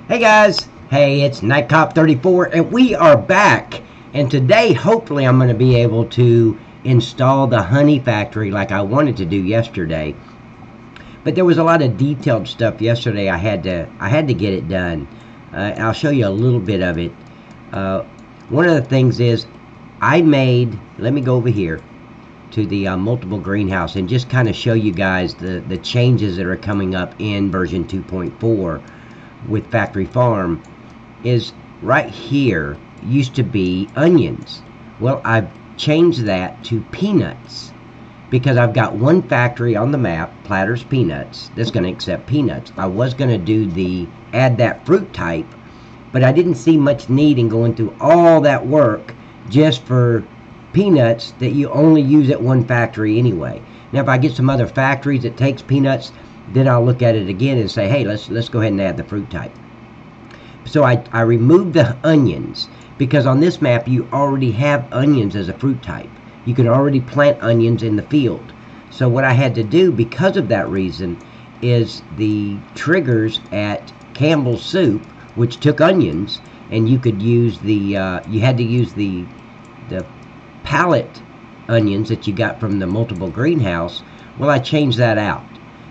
Hey guys, hey, it's Night Cop 34 and we are back, and today hopefully I'm going to be able to install the honey factory like I wanted to do yesterday. But there was a lot of detailed stuff yesterday I had to get it done. I'll show you a little bit of it. One of the things is let me go over here to the multiple greenhouse and just kind of show you guys the changes that are coming up in version 2.4 with Factory Farm. Is right here used to be onions. Well, I've changed that to peanuts because I've got one factory on the map, Platter's Peanuts, that's going to accept peanuts. I was going to do add that fruit type, but I didn't see much need in going through all that work just for peanuts that you only use at one factory anyway. Now if I get some other factories that takes peanuts, then I'll look at it again and say, hey, let's go ahead and add the fruit type. So I removed the onions because on this map you already have onions as a fruit type. You can already plant onions in the field. So what I had to do because of that reason is the triggers at Campbell's Soup, which took onions, and you could use you had to use the pallet onions that you got from the multiple greenhouse. Well, I changed that out.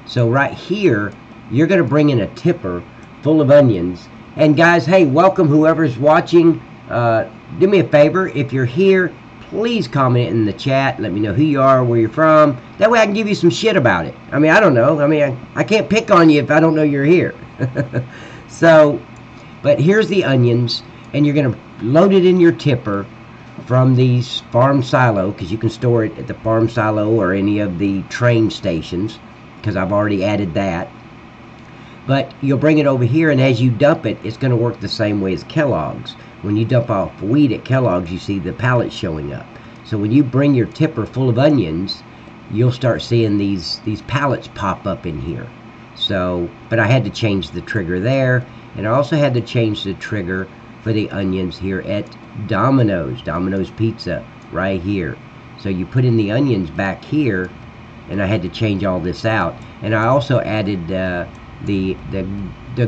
So right here, you're going to bring in a tipper full of onions. And guys, hey, welcome whoever's watching. Do me a favor, if you're here, please comment in the chat. Let me know who you are, where you're from. That way I can give you some shit about it. I mean, I don't know. I mean, I can't pick on you if I don't know you're here. So, but here's the onions, and you're going to load it in your tipper from the farm silo, because you can store it at the farm silo or any of the train stations, because I've already added that. But you'll bring it over here, and as you dump it, it's going to work the same way as Kellogg's. When you dump off wheat at Kellogg's, you see the pallets showing up. So when you bring your tipper full of onions, you'll start seeing these pallets pop up in here. So, but I had to change the trigger there, and I also had to change the trigger for the onions here at Domino's Pizza right here. So you put in the onions back here, and I had to change all this out. And I also added the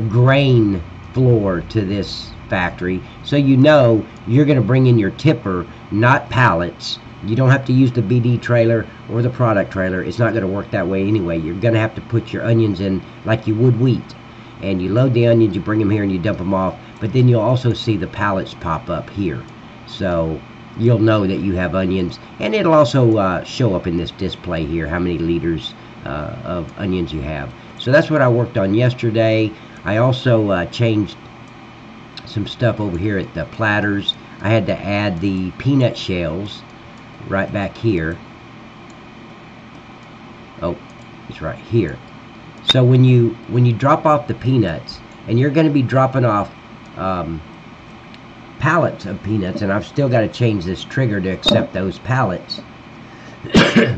grain floor to this factory, so you know you're going to bring in your tipper, not pallets. You don't have to use the BD trailer or the product trailer. It's not going to work that way anyway. You're going to have to put your onions in like you would wheat. And you load the onions, you bring them here, and you dump them off. But then you'll also see the pallets pop up here. So you'll know that you have onions. And it'll also show up in this display here how many liters of onions you have. So that's what I worked on yesterday. I also changed some stuff over here at the platters. I had to add the peanut shells right back here. Oh, it's right here. So when you drop off the peanuts, and you're going to be dropping off pallets of peanuts, and I've still got to change this trigger to accept those pallets.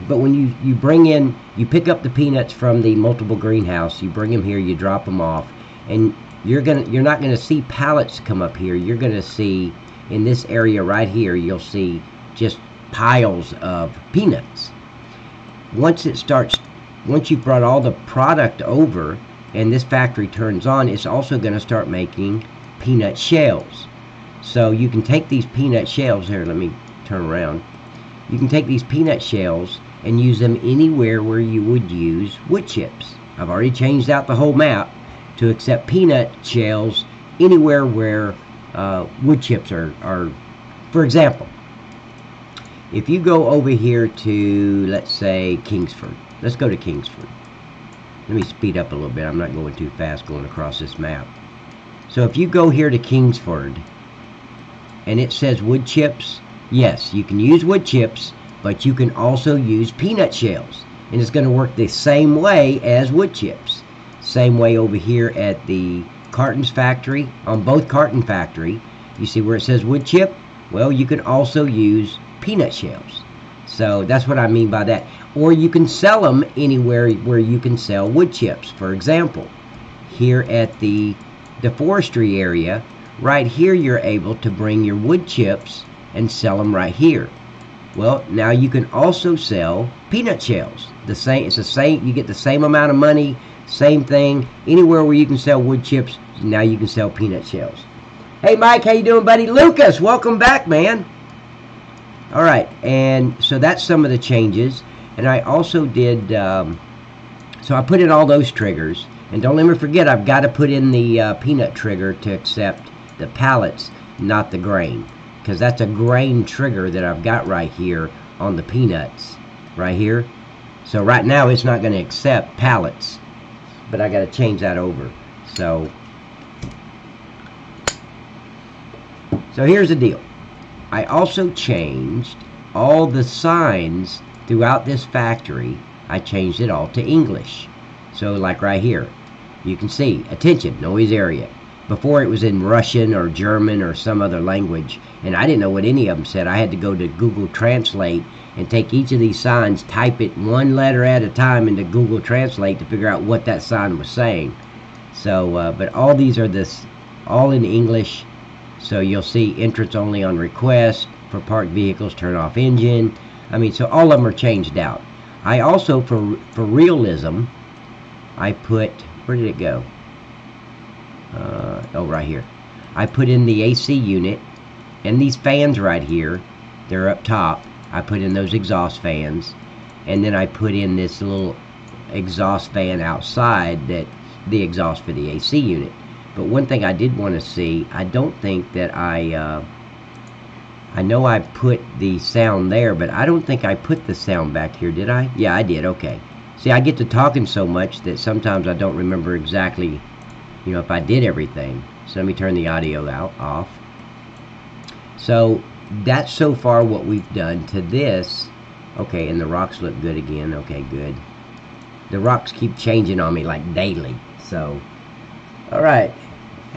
But when you bring in, you pick up the peanuts from the multiple greenhouse, you bring them here, you drop them off, and you're not going to see pallets come up here. You're going to see in this area right here, you'll see just piles of peanuts. Once you've brought all the product over and this factory turns on, it's also going to start making peanut shells. So you can take these peanut shells here, let me turn around. You can take these peanut shells and use them anywhere where you would use wood chips. I've already changed out the whole map to accept peanut shells anywhere where wood chips are. For example, if you go over here to, let's say, Kingsford. Let's go to Kingsford. Let me speed up a little bit. I'm not going too fast going across this map. So if you go here to Kingsford and it says wood chips, yes, you can use wood chips, but you can also use peanut shells. And it's going to work the same way as wood chips. Same way over here at the Cartons factory. On both Carton factory, you see where it says wood chip? Well, you can also use peanut shells. So that's what I mean by that. Or you can sell them anywhere where you can sell wood chips. For example, here at the forestry area, right here you're able to bring your wood chips and sell them right here. Well, now you can also sell peanut shells. It's the same, you get the same amount of money, same thing. Anywhere where you can sell wood chips, now you can sell peanut shells. Hey Mike, how you doing, buddy? Lucas, welcome back, man. All right, and so that's some of the changes. And I also did, so I put in all those triggers. And don't let me forget, I've got to put in the peanut trigger to accept the pallets, not the grain. Because that's a grain trigger that I've got right here on the peanuts, right here. So right now it's not going to accept pallets, but I got to change that over. So here's the deal. I also changed all the signs throughout this factory. I changed it all to English. So like right here, you can see, attention, noise area. Before it was in Russian or German or some other language, and I didn't know what any of them said. I had to go to Google Translate and take each of these signs, type it one letter at a time into Google Translate to figure out what that sign was saying. So, but all these are all in English. So you'll see entrance only on request, for parked vehicles, turn off engine. I mean, so all of them are changed out. I also, for realism, I put, where did it go? Oh, right here. I put in the AC unit, and these fans right here, they're up top. I put in those exhaust fans, and then I put in this little exhaust fan outside, that the exhaust for the AC unit. But one thing I did want to see, I don't think that I know I put the sound there, but I don't think I put the sound back here, did I? Yeah, I did, okay. See, I get to talking so much that sometimes I don't remember exactly, you know, if I did everything. So let me turn the audio off. So that's so far what we've done to this. Okay, and the rocks look good again. Okay, good. The rocks keep changing on me like daily. So, all right.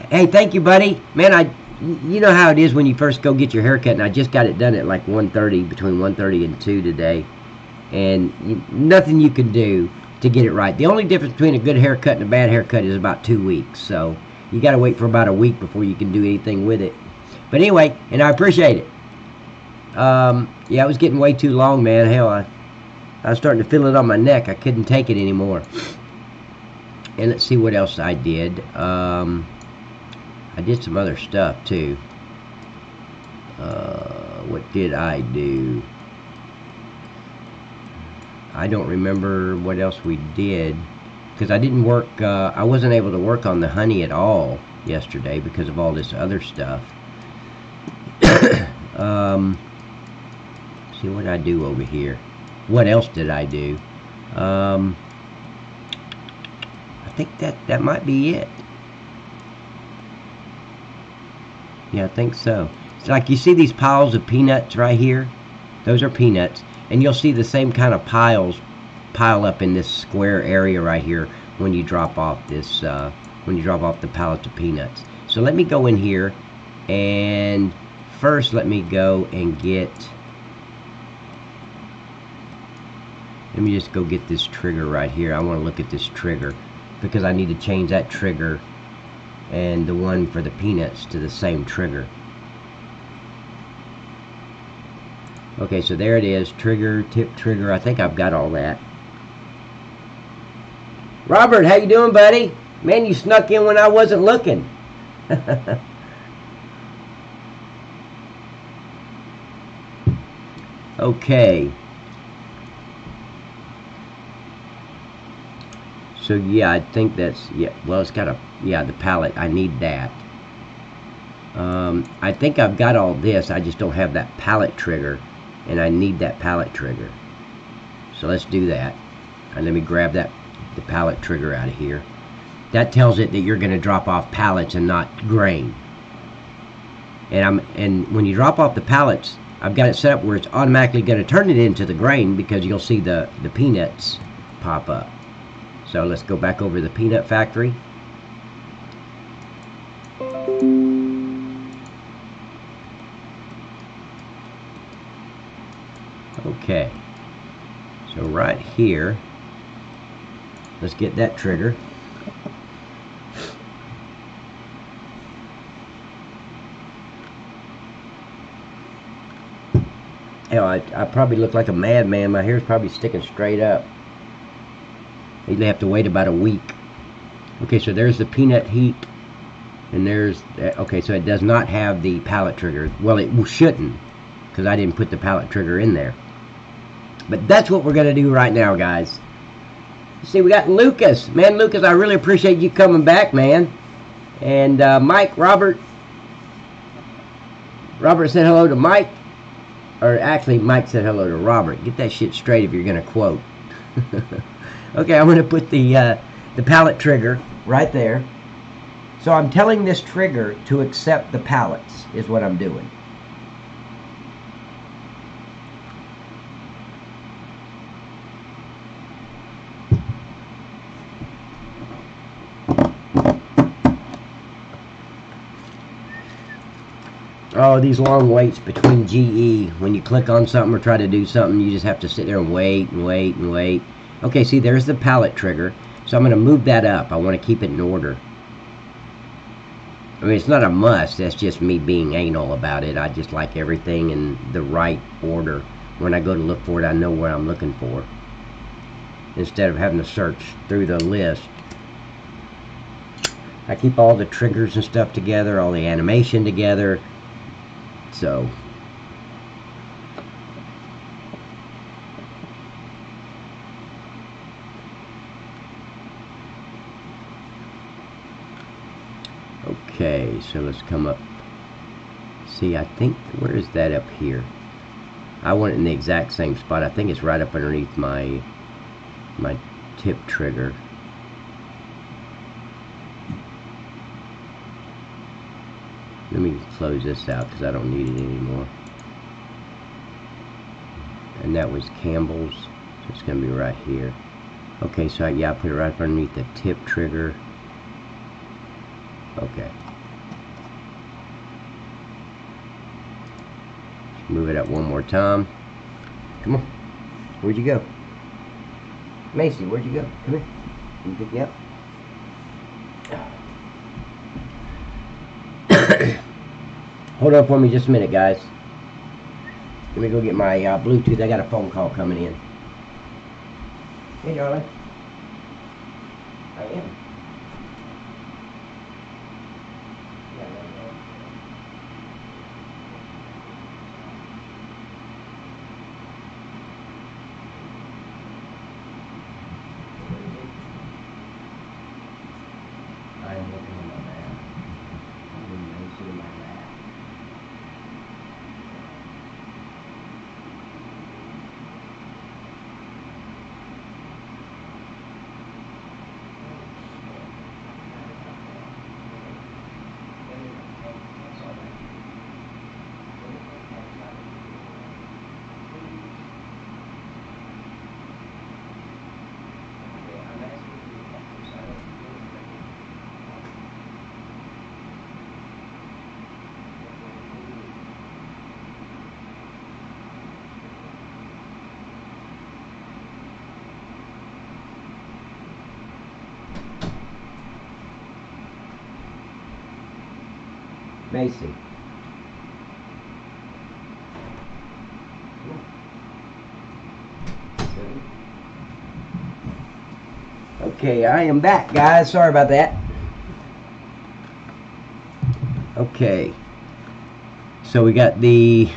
Hey, thank you, buddy. Man, you know how it is when you first go get your haircut, and I just got it done at like 1:30, between 1:30 and 2 today. And nothing you can do to get it right. The only difference between a good haircut and a bad haircut is about 2 weeks. So you got to wait for about a week before you can do anything with it. But anyway, and I appreciate it. Yeah, it was getting way too long, man. Hell, I was starting to feel it on my neck. I couldn't take it anymore. And let's see what else I did. I did some other stuff too. What did I do? I don't remember what else we did, because I didn't work, I wasn't able to work on the honey at all yesterday because of all this other stuff. See what I do over here. What else did I do? I think that might be it. Yeah, I think so. It's like you see these piles of peanuts right here? Those are peanuts. And you'll see the same kind of piles pile up in this square area right here when you drop off this, when you drop off the pallets of peanuts. So let me go in here, and first let me go and get, let me just go get this trigger right here. I want to look at this trigger because I need to change that trigger and the one for the peanuts to the same trigger. Okay, so there it is, trigger, tip trigger. I think I've got all that. Robert, how you doing, buddy? Man, you snuck in when I wasn't looking. Okay. So yeah, I think that's, yeah, well, it's got a, yeah, the pallet, I need that. I think I've got all this, I just don't have that pallet trigger. And I need that pallet trigger. So let's do that. And let me grab the pallet trigger out of here. That tells it that you're going to drop off pallets and not grain. And when you drop off the pallets, I've got it set up where it's automatically going to turn it into the grain, because you'll see the peanuts pop up. So let's go back over to the peanut factory. Okay, so right here, let's get that trigger. Hell, I probably look like a madman. My hair's probably sticking straight up. You'd have to wait about a week. Okay, so there's the peanut heat And there's, okay, so it does not have the pallet trigger. Well, it shouldn't, because I didn't put the pallet trigger in there. But that's what we're going to do right now, guys. See, we got Lucas. Man, Lucas, I really appreciate you coming back, man. And Mike, Robert said hello to Mike. Or actually, Mike said hello to Robert. Get that shit straight if you're going to quote. Okay, I'm going to put the pallet trigger right there. So I'm telling this trigger to accept the pallets is what I'm doing. Oh, these long waits between GE. When you click on something or try to do something, you just have to sit there and wait and wait and wait. Okay, see, there's the pallet trigger. So I'm going to move that up. I want to keep it in order. I mean, it's not a must. That's just me being anal about it. I just like everything in the right order. When I go to look for it, I know what I'm looking for, instead of having to search through the list. I keep all the triggers and stuff together, all the animation together. So okay, so let's come up. See, I think, where is that up here? I want it in the exact same spot. I think it's right up underneath my tip trigger. Let me close this out because I don't need it anymore. And that was Campbell's, so it's going to be right here. Okay, so yeah, I put it right up underneath the tip trigger. Okay. Let's move it up one more time. Come on. Where'd you go? Macy, where'd you go? Come here. Can you pick you up? Hold on for me just a minute, guys. Let me go get my Bluetooth. I got a phone call coming in. Hey, darling. I am. I'm looking in my lap. I'm looking in my lap. Macy. Okay, I am back, guys. Sorry about that. Okay. So we got the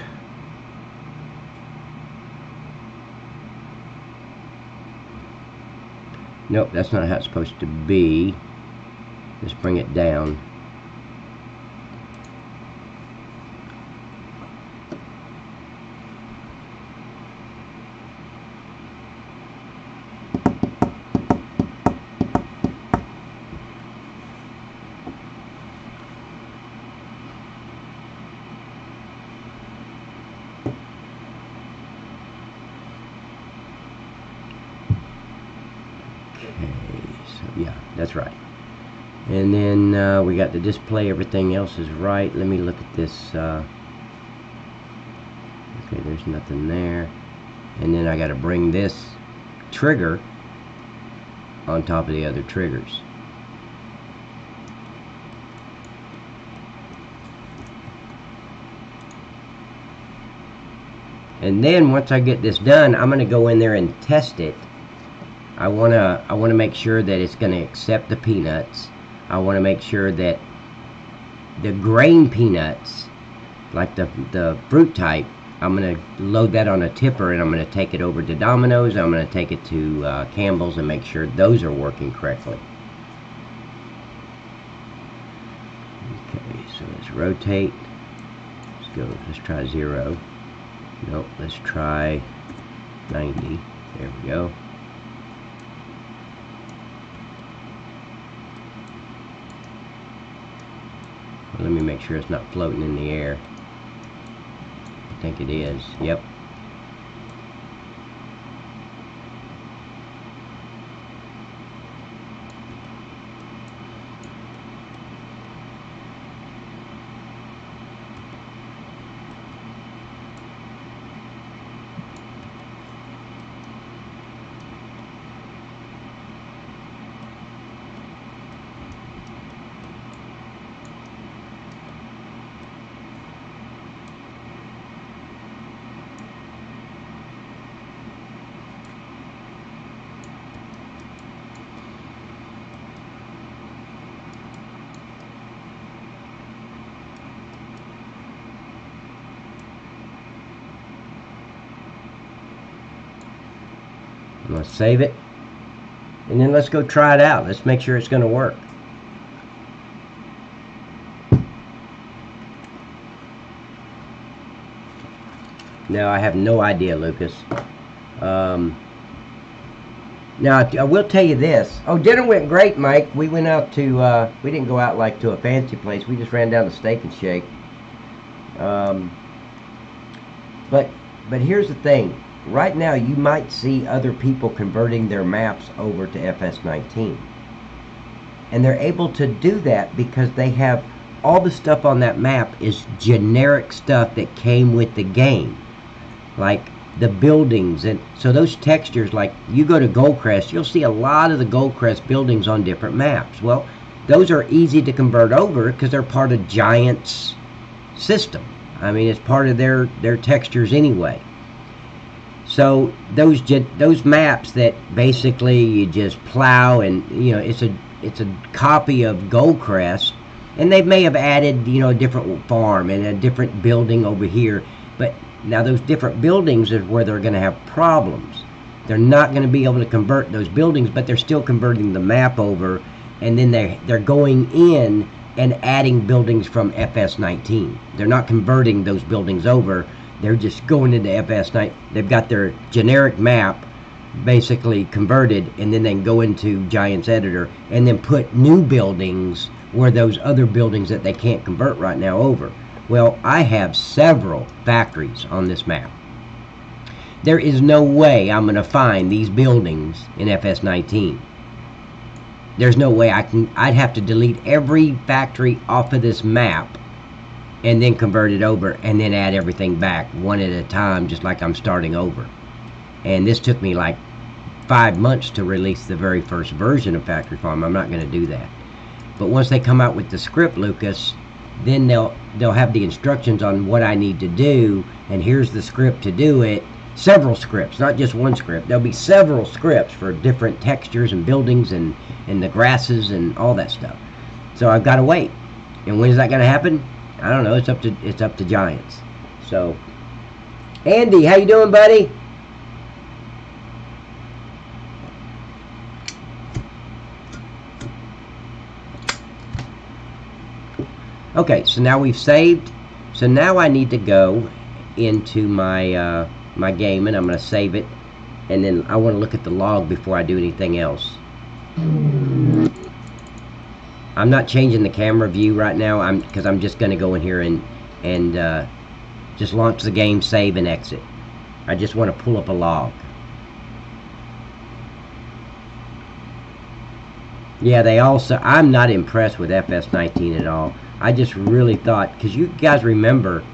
nope, that's not how it's supposed to be. Let's bring it down. Yeah, that's right. And then we got the display. Everything else is right. Let me look at this. Okay, there's nothing there. And then I got to bring this trigger on top of the other triggers. And then once I get this done, I'm going to go in there and test it. I wanna make sure that it's going to accept the peanuts. I want to make sure that the grain peanuts, like the fruit type, I'm going to load that on a tipper, and I'm going to take it over to Domino's. I'm going to take it to Campbell's and make sure those are working correctly. Okay, so let's rotate. Let's go. Let's try 0. Nope. Let's try 90. There we go. Well, let me make sure it's not floating in the air. I think it is. Yep. I'm going to save it, and then let's go try it out. Let's make sure it's going to work. Now, I have no idea, Lucas. Now, I will tell you this. Oh, dinner went great, Mike. We went out to, we didn't go out like to a fancy place. We just ran down to Steak and Shake. But here's the thing. Right now, you might see other people converting their maps over to FS19. And they're able to do that because they have all the stuff on that map is generic stuff that came with the game. Like the buildings. And so those textures, like you go to Goldcrest, you'll see a lot of the Goldcrest buildings on different maps. Well, those are easy to convert over because they're part of Giant's system. I mean, it's part of their textures anyway. So those maps that basically you just plow, and you know it's a copy of Goldcrest, and they may have added a different farm and a different building over here, but now those different buildings is where they're going to have problems. They're not going to be able to convert those buildings, but they're still converting the map over, and then they're going in and adding buildings from FS19. They're not converting those buildings over. They're just going into FS9. They've got their generic map basically converted, and then they can go into Giant's editor and then put new buildings where those other buildings that they can't convert right now over. Well, I have several factories on this map. There is no way I'm going to find these buildings in FS19. There's no way I'd have to delete every factory off of this map and then convert it over and then add everything back one at a time, just like I'm starting over. And this took me like 5 months to release the very first version of Factory Farm. I'm not going to do that. But once they come out with the script, Lucas, then they'll have the instructions on what I need to do, and here's the script to do it. Several scripts, not just one script. There'll be several scripts for different textures and buildings and the grasses and all that stuff. So I've got to wait. And when is that going to happen? I don't know. It's up to Giants. So, Andy, how you doing, buddy? Okay, so now we've saved. So now I need to go into my my game, and I'm going to save it, and then I want to look at the log before I do anything else. I'm not changing the camera view right now, because I'm just going to go in here and just launch the game, save, and exit. I just want to pull up a log. Yeah, they also, I'm not impressed with FS19 at all. I just really thought, because you guys remember,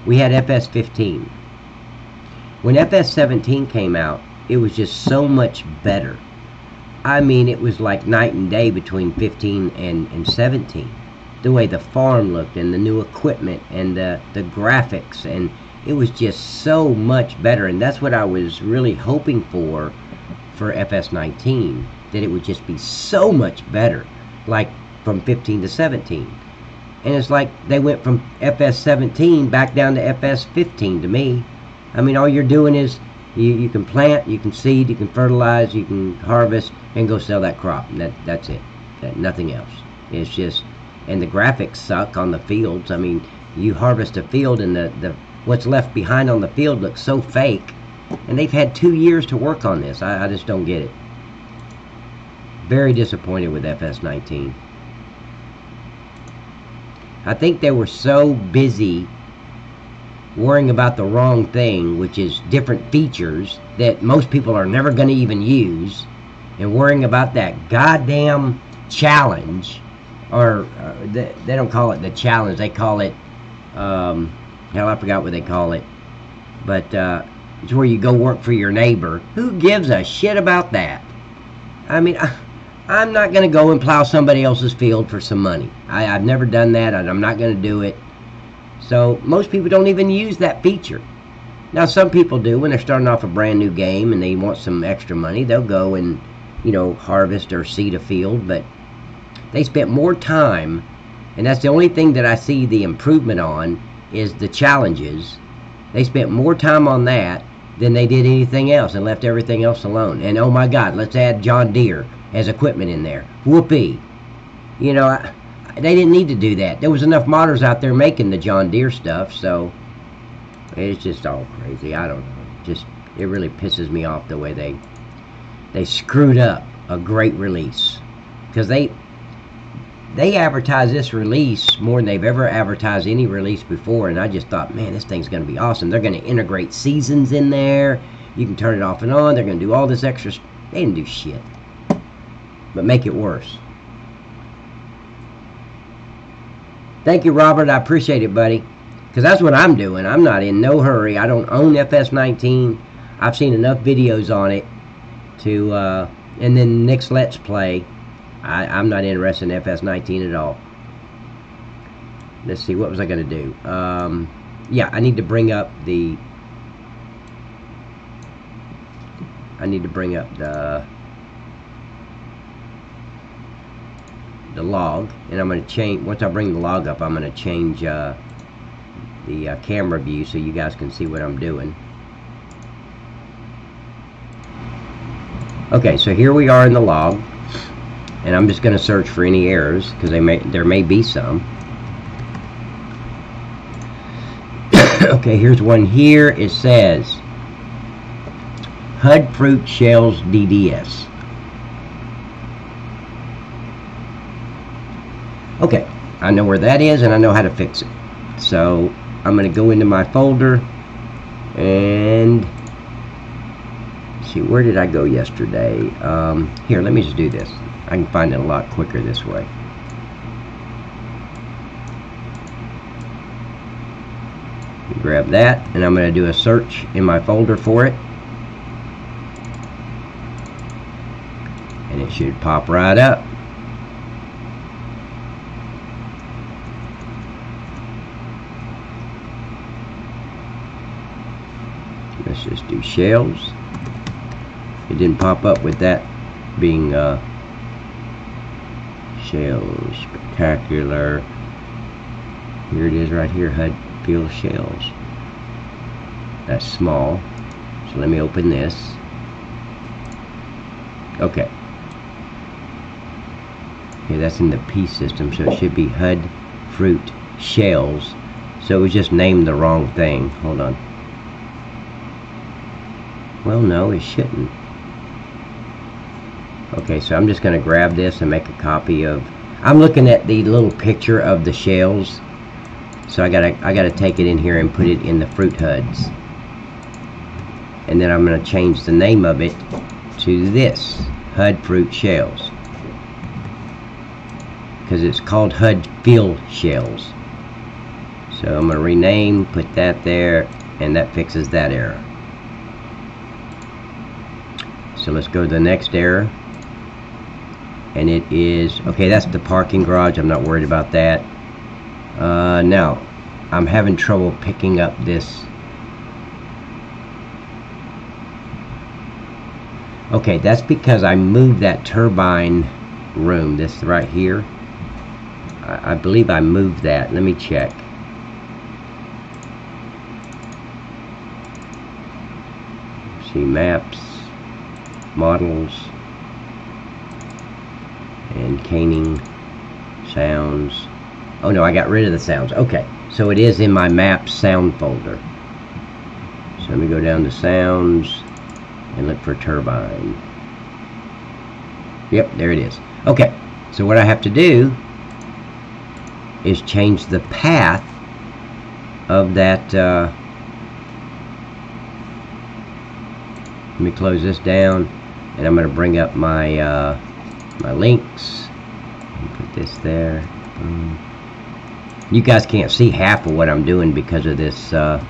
we had FS15. When FS17 came out, it was just so much better. I mean, it was like night and day between 15 and 17. The way the farm looked, and the new equipment, and the graphics, and it was just so much better. And that's what I was really hoping for FS19, that it would just be so much better, like from 15 to 17. and it's like they went from FS17 back down to FS15 to me. I mean, all you're doing is you can plant, you can seed, you can fertilize, you can harvest, and go sell that crop. And that's it. Nothing else. It's just, and the graphics suck on the fields. I mean, you harvest a field, and the what's left behind on the field looks so fake. And they've had 2 years to work on this. I just don't get it. Very disappointed with FS19. I think they were so busy worrying about the wrong thing, which is different features that most people are never going to even use, and worrying about that goddamn challenge, or they don't call it the challenge, they call it, hell, I forgot what they call it, but it's where you go work for your neighbor. Who gives a shit about that? I mean, I'm not going to go and plow somebody else's field for some money. I've never done that, and I'm not going to do it. So most people don't even use that feature. Now, some people do when they're starting off a brand new game and they want some extra money. They'll go and, you know, harvest or seed a field, but they spent more time, and that's the only thing that I see the improvement on is the challenges. They spent more time on that than they did anything else and left everything else alone. And oh my God, let's add John Deere as equipment in there. Whoopee. You know, they didn't need to do that. There was enough modders out there making the John Deere stuff, so it's just all crazy. I don't know. Just, it really pisses me off the way they screwed up a great release. Because they advertised this release more than they've ever advertised any release before, and I just thought, man, this thing's going to be awesome. They're going to integrate seasons in there. You can turn it off and on. They're going to do all this extra. They didn't do shit, but make it worse. Thank you, Robert. I appreciate it, buddy. Because that's what I'm doing. I'm not in no hurry. I don't own FS19. I've seen enough videos on it to, and then Nick's Let's Play. I'm not interested in FS19 at all. Let's see, what was I going to do? Yeah, I need to bring up the... the log, and I'm going to change, once I bring the log up, I'm going to change the camera view so you guys can see what I'm doing. Okay, so here we are in the log, and I'm just going to search for any errors, because there may be some. Okay, here's one here. It says HUD Fruit Shells DDS. Okay, I know where that is and I know how to fix it. So I'm going to go into my folder and see, where did I go yesterday? Here, let me just do this. I can find it a lot quicker this way. Grab that, and I'm going to do a search in my folder for it, and it should pop right up. Let's just do shells. It didn't pop up with that being shells. Spectacular. Here it is right here, HUD Field Shells. That's small. So let me open this. Okay. Okay, that's in the P system, so it should be HUD Fruit Shells. So it was just named the wrong thing. Hold on. Well, no, it shouldn't. Okay, so I'm just going to grab this and make a copy of... I'm looking at the little picture of the shells. So I gotta take it in here and put it in the fruit HUDs. And then I'm going to change the name of it to this, HUD Fruit Shells. Because it's called HUD Field Shells. So I'm going to rename, put that there, and that fixes that error. So let's go to the next error. And it is, okay, that's the parking garage. I'm not worried about that. Now, I'm having trouble picking up this. Okay, that's because I moved that turbine room, this right here. I believe I moved that. Let me check. See, maps, models, and caning, sounds. Oh no, I got rid of the sounds. Okay, so it is in my maps sound folder. So let me go down to sounds and look for turbine. Yep, there it is. Okay, so what I have to do is change the path of that. Let me close this down, and I'm going to bring up my my links and put this there. You guys can't see half of what I'm doing because of this, but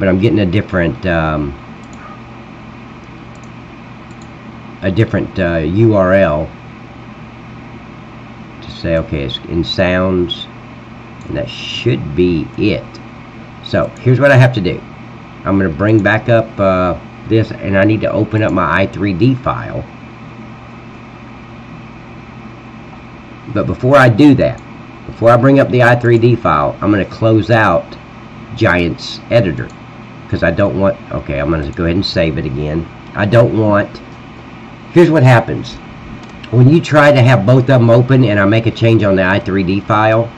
I'm getting a different URL to say, okay, it's in sounds, and that should be it. So here's what I have to do. I'm going to bring back up this, and I need to open up my i3D file. But before I do that, before I bring up the i3D file, I'm going to close out Giant's editor, because I don't want, okay, I'm going to go ahead and save it again. I don't want, here's what happens. When you try to have both of them open and I make a change on the i3D file,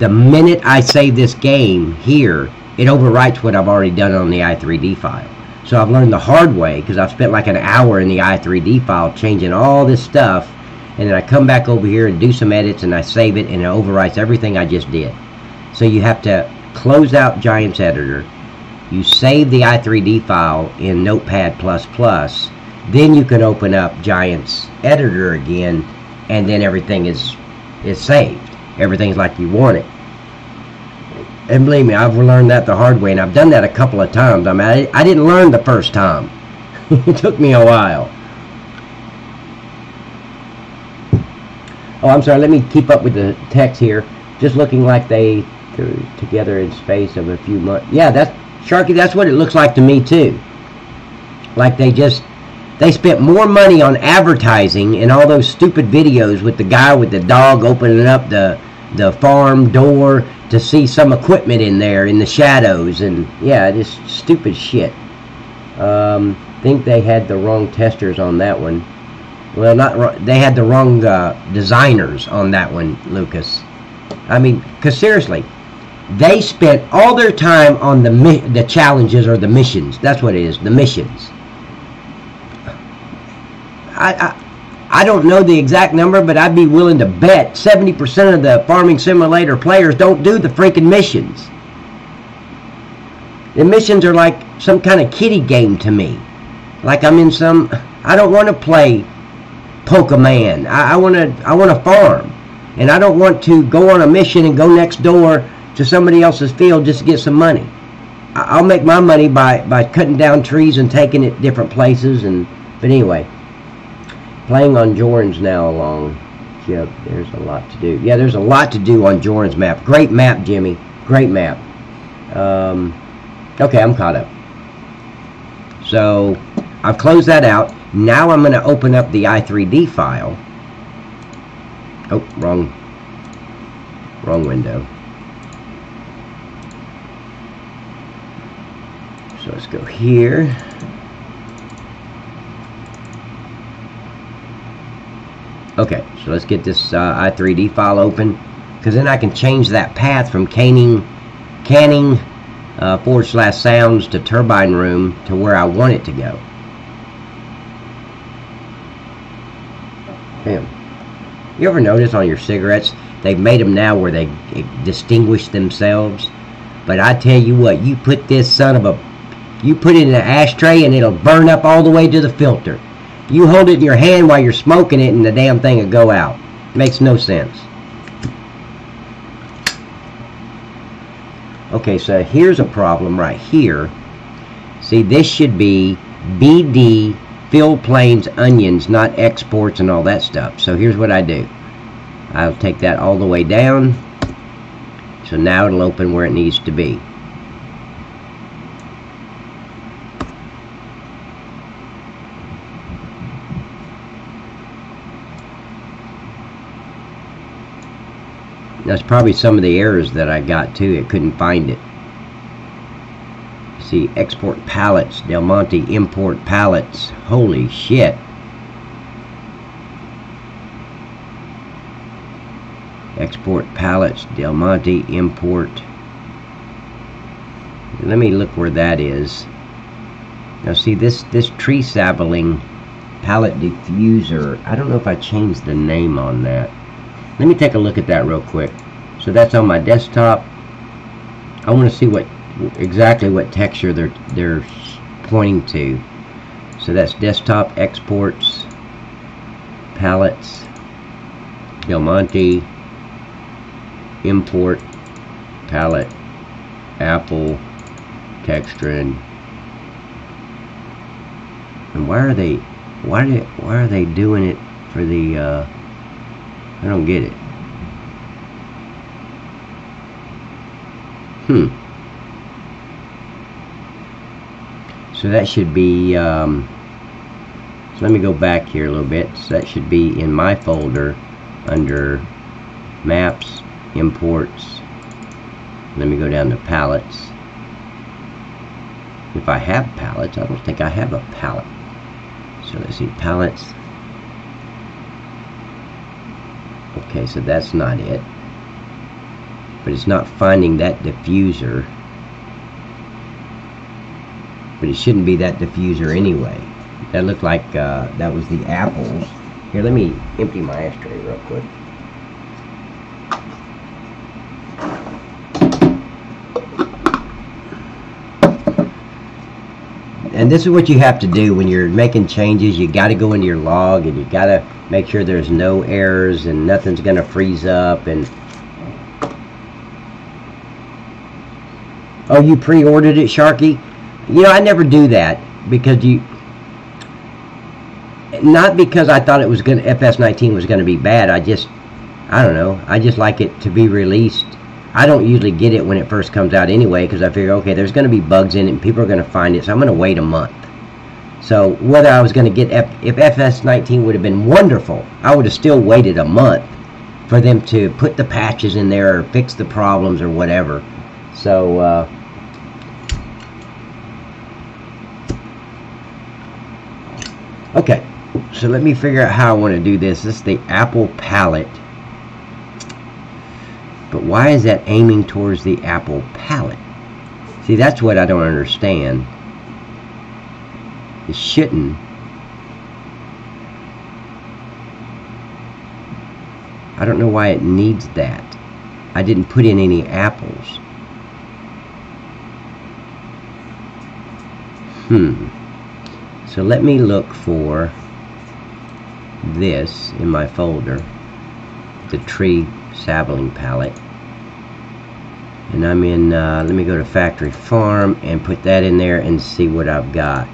the minute I save this game here, it overwrites what I've already done on the i3D file. So I've learned the hard way, because I've spent like an hour in the i3D file changing all this stuff, and then I come back over here and do some edits, and I save it, and it overwrites everything I just did. So you have to close out Giant's editor, you save the i3D file in Notepad++, then you can open up Giant's editor again, and then everything is saved. Everything's like you want it. And believe me, I've learned that the hard way, and I've done that a couple of times. I mean, I didn't learn the first time. It took me a while. Oh, I'm sorry, let me keep up with the text here. Just looking like they threw together in space of a few months. Yeah, that's, Sharky, that's what it looks like to me too. Like they spent more money on advertising and all those stupid videos with the guy with the dog opening up the farm door to see some equipment in there in the shadows, and yeah, just stupid shit. Think they had the wrong testers on that one. Well, not wrong, they had the wrong designers on that one, Lucas. I mean, because seriously, they spent all their time on the challenges or the missions. That's what it is, the missions. I don't know the exact number, but I'd be willing to bet 70% of the Farming Simulator players don't do the freaking missions. The missions are like some kind of kiddie game to me. Like I'm in some, I don't want to play Pokemon. I want to farm. And I don't want to go on a mission and go next door to somebody else's field just to get some money. I'll make my money by cutting down trees and taking it different places. But anyway. Playing on Jordan's now along. Yep, there's a lot to do. Yeah, there's a lot to do on Jordan's map. Great map, Jimmy. Great map. Okay, I'm caught up. So, I've closed that out. Now I'm going to open up the i3D file. Oh, wrong window. So let's go here. Okay, so let's get this i3D file open, because then I can change that path from canning /sounds to turbine room to where I want it to go. Bam. You ever notice on your cigarettes, they've made them now where they distinguish themselves? But I tell you what, you put this you put it in an ashtray and it'll burn up all the way to the filter. You hold it in your hand while you're smoking it and the damn thing will go out. Makes no sense. Okay, so here's a problem right here. See, this should be BD, fill planes, onions, not exports and all that stuff. So here's what I do. I'll take that all the way down. So now it'll open where it needs to be. That's probably some of the errors that I got too. It couldn't find it. See, export pallets, Del Monte import pallets. Holy shit. Export pallets, Del Monte import. Let me look where that is. Now see, this tree sapling pallet diffuser, I don't know if I changed the name on that. Let me take a look at that real quick. So that's on my desktop. I want to see exactly what texture they're pointing to. So that's desktop exports, pallets, Del Monte, import, palette, Apple, texturing. And why are they doing it for the I don't get it. So that should be so let me go back here a little bit. So that should be in my folder under maps, imports. Let me go down to palettes. If I have palettes, I don't think I have a palette. So let's see, palettes. Okay, so that's not it. But it's not finding that diffuser. But it shouldn't be that diffuser anyway. That looked like that was the apples. Here, let me empty my ashtray real quick. And this is what you have to do when you're making changes. You got to go into your log and you got to make sure there's no errors and nothing's going to freeze up. And oh, you pre-ordered it, Sharky? You know, I never do that because not because I thought it was going to, FS19 was going to be bad. I don't know. I just like it to be released. I don't usually get it when it first comes out anyway, because I figure, okay, there's going to be bugs in it and people are going to find it, so I'm going to wait a month. So whether I was going to get, if FS19 would have been wonderful, I would have still waited a month for them to put the patches in there or fix the problems or whatever. So, okay, so let me figure out how I want to do this. This is the Apple palette. But why is that aiming towards the Apple palette? See, that's what I don't understand. It shouldn't. I don't know why it needs that. I didn't put in any apples. So let me look for this in my folder, the tree sapling palette, and I'm in let me go to factory farm and put that in there and see what I've got.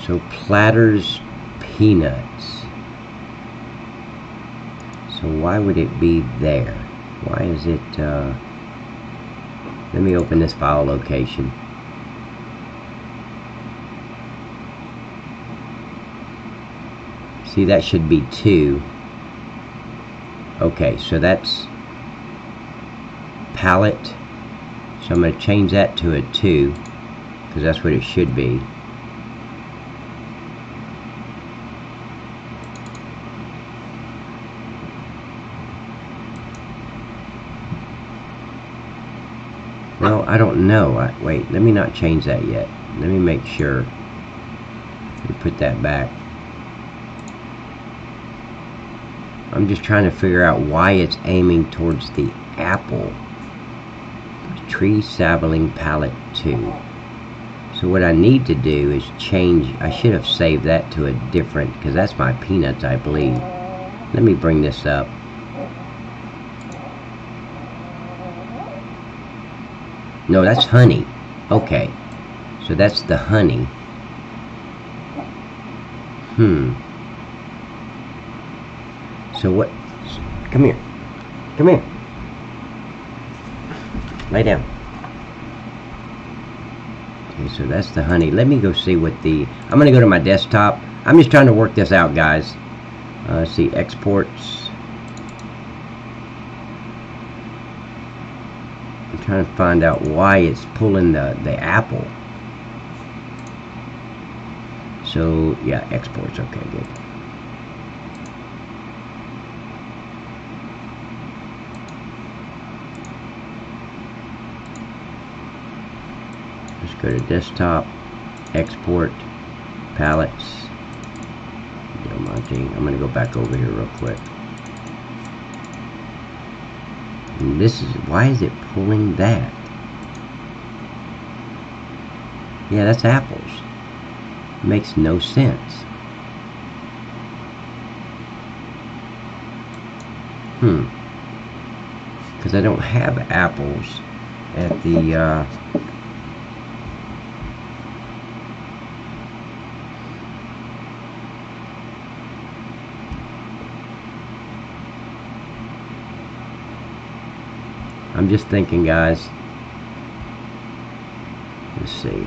So Platters peanuts. So why would it be there? Why is it let me open this file location. See, that should be 2. Okay, so that's palette. So I'm going to change that to a 2 because that's what it should be. Well, I don't know. Wait, let me not change that yet. Let me make sure. Let me put that back. I'm just trying to figure out why it's aiming towards the Apple. Tree sapling palette 2. So what I need to do is change. I should have saved that to a different, because that's my peanuts, I believe. Let me bring this up. No, that's honey. Okay. So that's the honey. So what? Come here. Come here. Lay down. Okay, so that's the honey. Let me go see what the... I'm going to go to my desktop. I'm just trying to work this out, guys. Let's see, exports. I'm trying to find out why it's pulling the apple. So, yeah, exports. Okay, good. Let's go to desktop, export, palettes. I'm going to go back over here real quick. And this is, why is it pulling that? Yeah, that's apples. Makes no sense. Because I don't have apples at the I'm just thinking, guys. Let's see.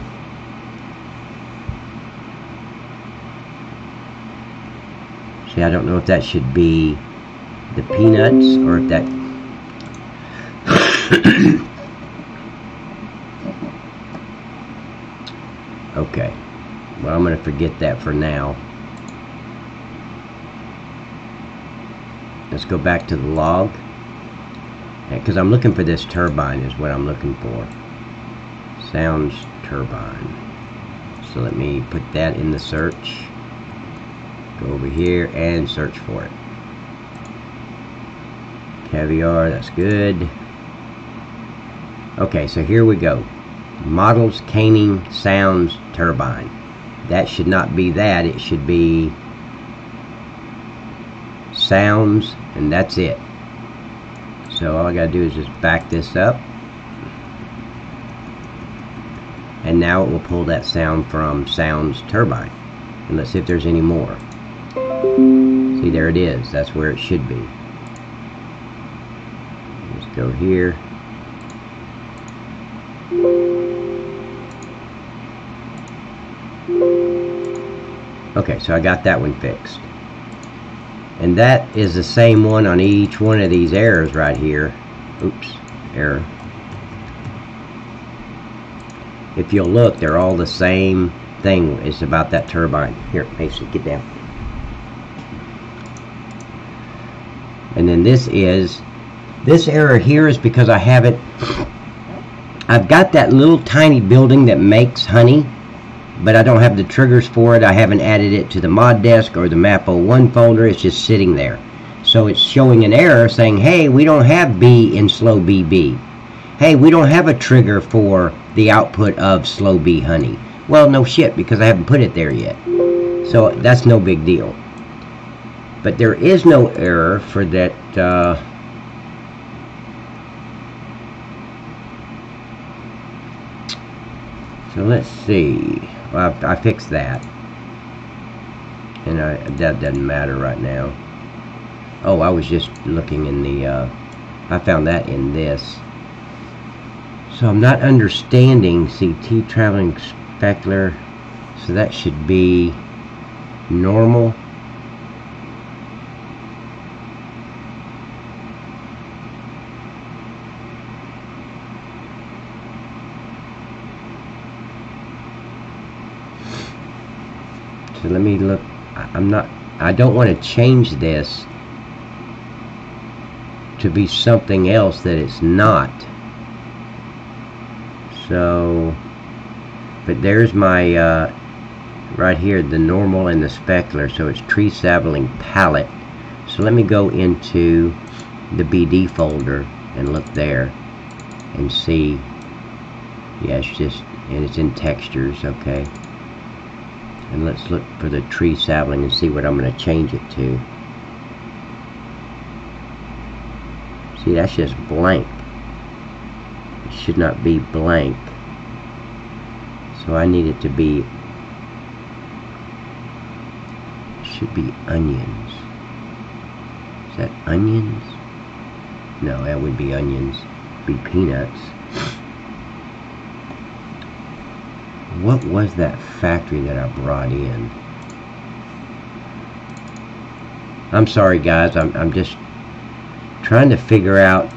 See, I don't know if that should be the peanuts or if that... Okay. Well, I'm going to forget that for now. Let's go back to the log. Because I'm looking for this turbine is what I'm looking for. Sounds turbine. So let me put that in the search. Go over here and search for it. Caviar, that's good. Okay, so here we go. Models, caning, sounds, turbine. That should not be that. It should be sounds, and that's it. So all I gotta do is just back this up, and now it will pull that sound from sounds turbine. And let's see if there's any more. See, there it is. That's where it should be. Let's go here. Okay, so I got that one fixed. And that is the same one on each one of these errors right here. Oops, error. If you'll look, they're all the same thing. It's about that turbine. Here, Macy, get down. And then this error here is because I haven't... I've got that little tiny building that makes honey, but I don't have the triggers for it. I haven't added it to the mod desk or the map01 folder. It's just sitting there. So it's showing an error saying, hey, we don't have B in slow BB. Hey, we don't have a trigger for the output of slow B honey. Well, no shit, because I haven't put it there yet. So that's no big deal. But there is no error for that. So let's see. Well, I fixed that, and that doesn't matter right now. Oh, I was just looking in the I found that in this. So I'm not understanding CT traveling specular, so that should be normal. So let me look. I don't want to change this to be something else that it's not. So, but there's my right here, the normal and the specular. So it's tree sampling palette. So let me go into the BD folder and look there and see. Yeah, it's just, and it's in textures. Okay. And let's look for the tree sapling and see what I'm going to change it to. See, that's just blank. It should not be blank. So I need it to be, it should be onions. Is that onions? No, that would be onions. Be peanuts. what was that factory that I brought in? I'm sorry guys, I'm just trying to figure out,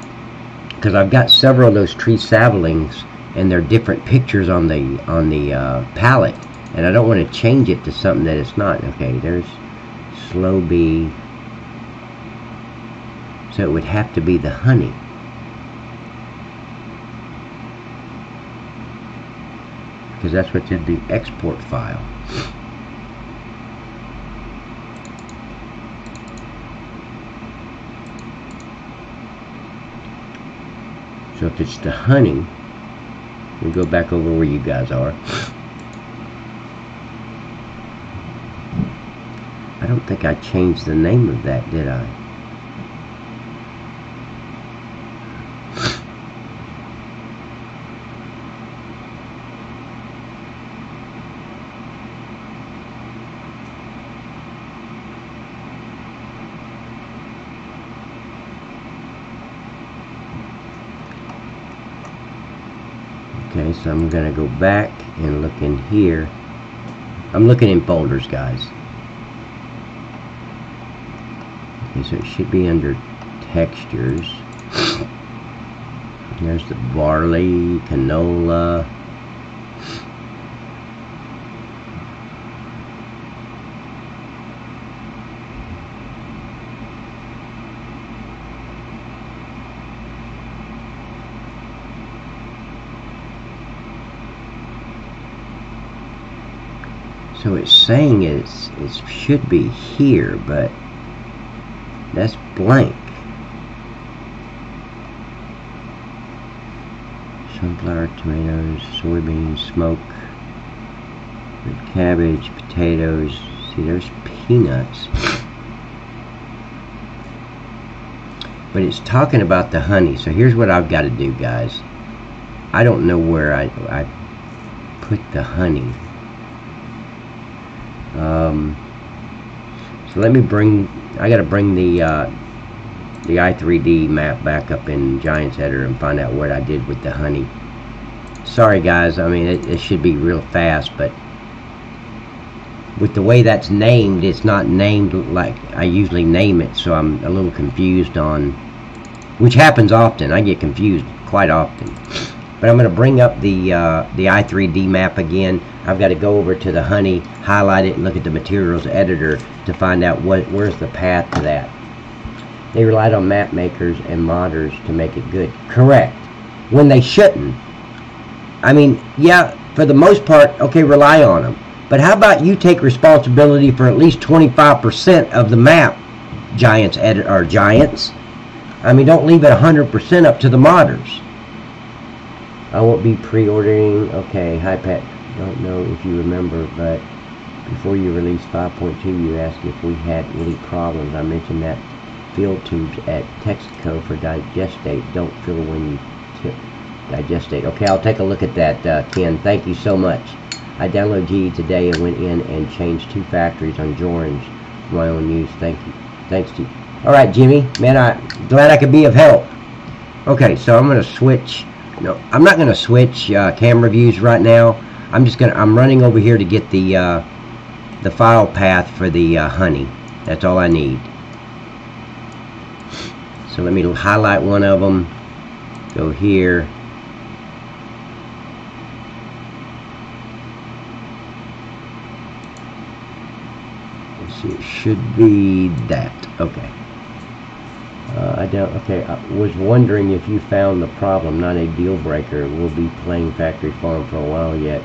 because I've got several of those tree saplings and they're different pictures on the palette, and I don't want to change it to something that it's not. Okay, there's slow bee, so it would have to be the honey. Because that's what's in the export file. So if it's the honey, we go back over where you guys are. I don't think I changed the name of that, did I? Okay, so I'm going to go back and look in here. I'm looking in folders, guys. Okay, so it should be under textures. There's the barley, canola. So it's saying it should be here, but that's blank. Sunflower, tomatoes, soybeans, smoke, red cabbage, potatoes. See, there's peanuts. But it's talking about the honey. So here's what I've got to do, guys. I don't know where I put the honey. So let me I gotta bring the i3D map back up in Giants Editor and find out what I did with the honey. Sorry guys, I mean it should be real fast, but with the way that's named, it's not named like I usually name it, so I'm a little confused on, which happens often. I get confused quite often. But I'm going to bring up the i3D map again. I've got to go over to the honey, highlight it, and look at the materials editor to find out where's the path to that. They relied on map makers and modders to make it good. Correct. When they shouldn't. I mean, yeah, for the most part, okay, rely on them. But how about you take responsibility for at least 25% of the map, Giants edit or Giants? I mean, don't leave it 100% up to the modders. I won't be pre-ordering. Okay, hi Pat. Don't know if you remember, but before you released 5.2, you asked if we had any problems. I mentioned that field tubes at Texaco for digestate don't fill when you tip digestate. Okay, I'll take a look at that, Ken. Thank you so much. I downloaded GE today and went in and changed 2 factories on Jorans for my own use. Thank you. Thanks to you. All right, Jimmy. Man, I'm glad I could be of help. Okay, so I'm going to switch. No, I'm not going to switch camera views right now. I'm running over here to get the file path for the honey. That's all I need. So let me highlight one of them. Go here. Let's see. It should be that. Okay. I was wondering if you found the problem, not a deal breaker. We'll be playing Factory Farm for a while yet.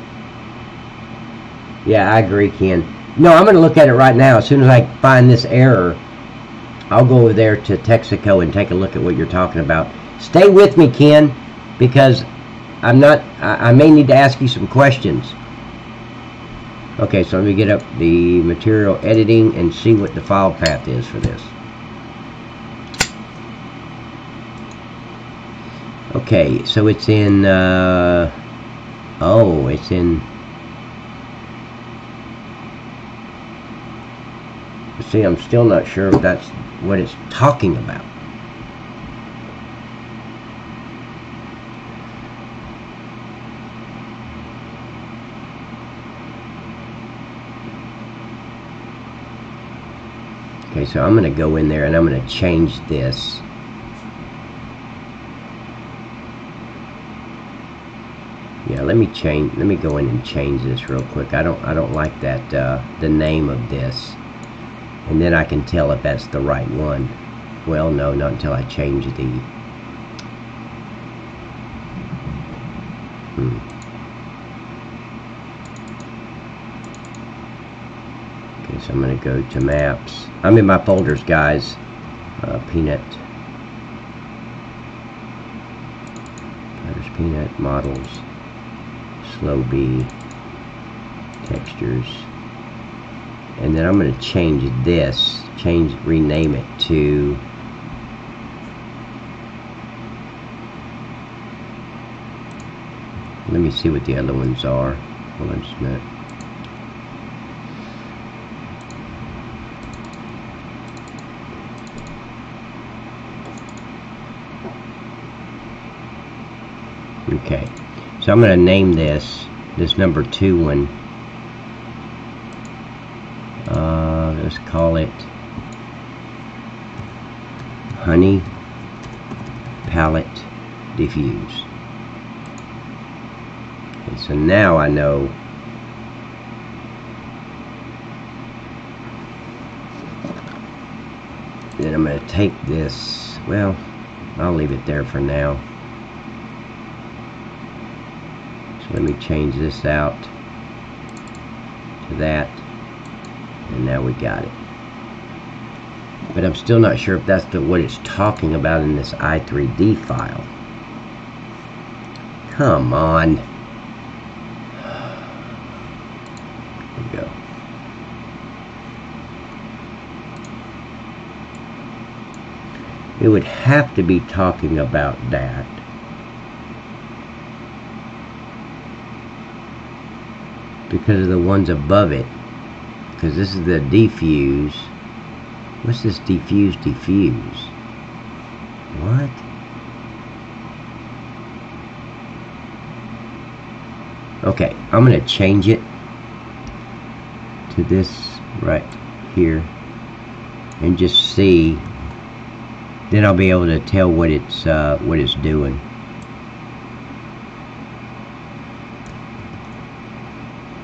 Yeah, I agree, Ken. No, I'm going to look at it right now. As soon as I find this error, I'll go over there to Texaco and take a look at what you're talking about. Stay with me, Ken, because I may need to ask you some questions. Okay, so let me get up the material editing and see what the file path is for this. Okay, so it's in, it's in, see, I'm still not sure if that's what it's talking about. Okay, so I'm going to go in there and I'm going to change this. Yeah, let me go in and change this real quick. I don't like that the name of this. And then I can tell if that's the right one. Well, no, not until I change the Okay, so I'm going to go to maps. I'm in my folders, guys. Peanut. There's peanut models. Slow B. Textures. And then I'm going to change this. Rename it to let me see what the other ones are. Hold on just a minute. Okay, so I'm going to name this number 2 one. Let's call it Honey Palette Diffuse. Okay, so now I know then I'm going to take this. Well, I'll leave it there for now. So let me change this out to that, and now we got it. But I'm still not sure if that's what it's talking about in this i3D file. Come on. Here we go. It would have to be talking about that. Because of the ones above it. Because this is the diffuse. What's this diffuse? What? Okay, I'm going to change it to this right here and just see. Then I'll be able to tell what it's doing.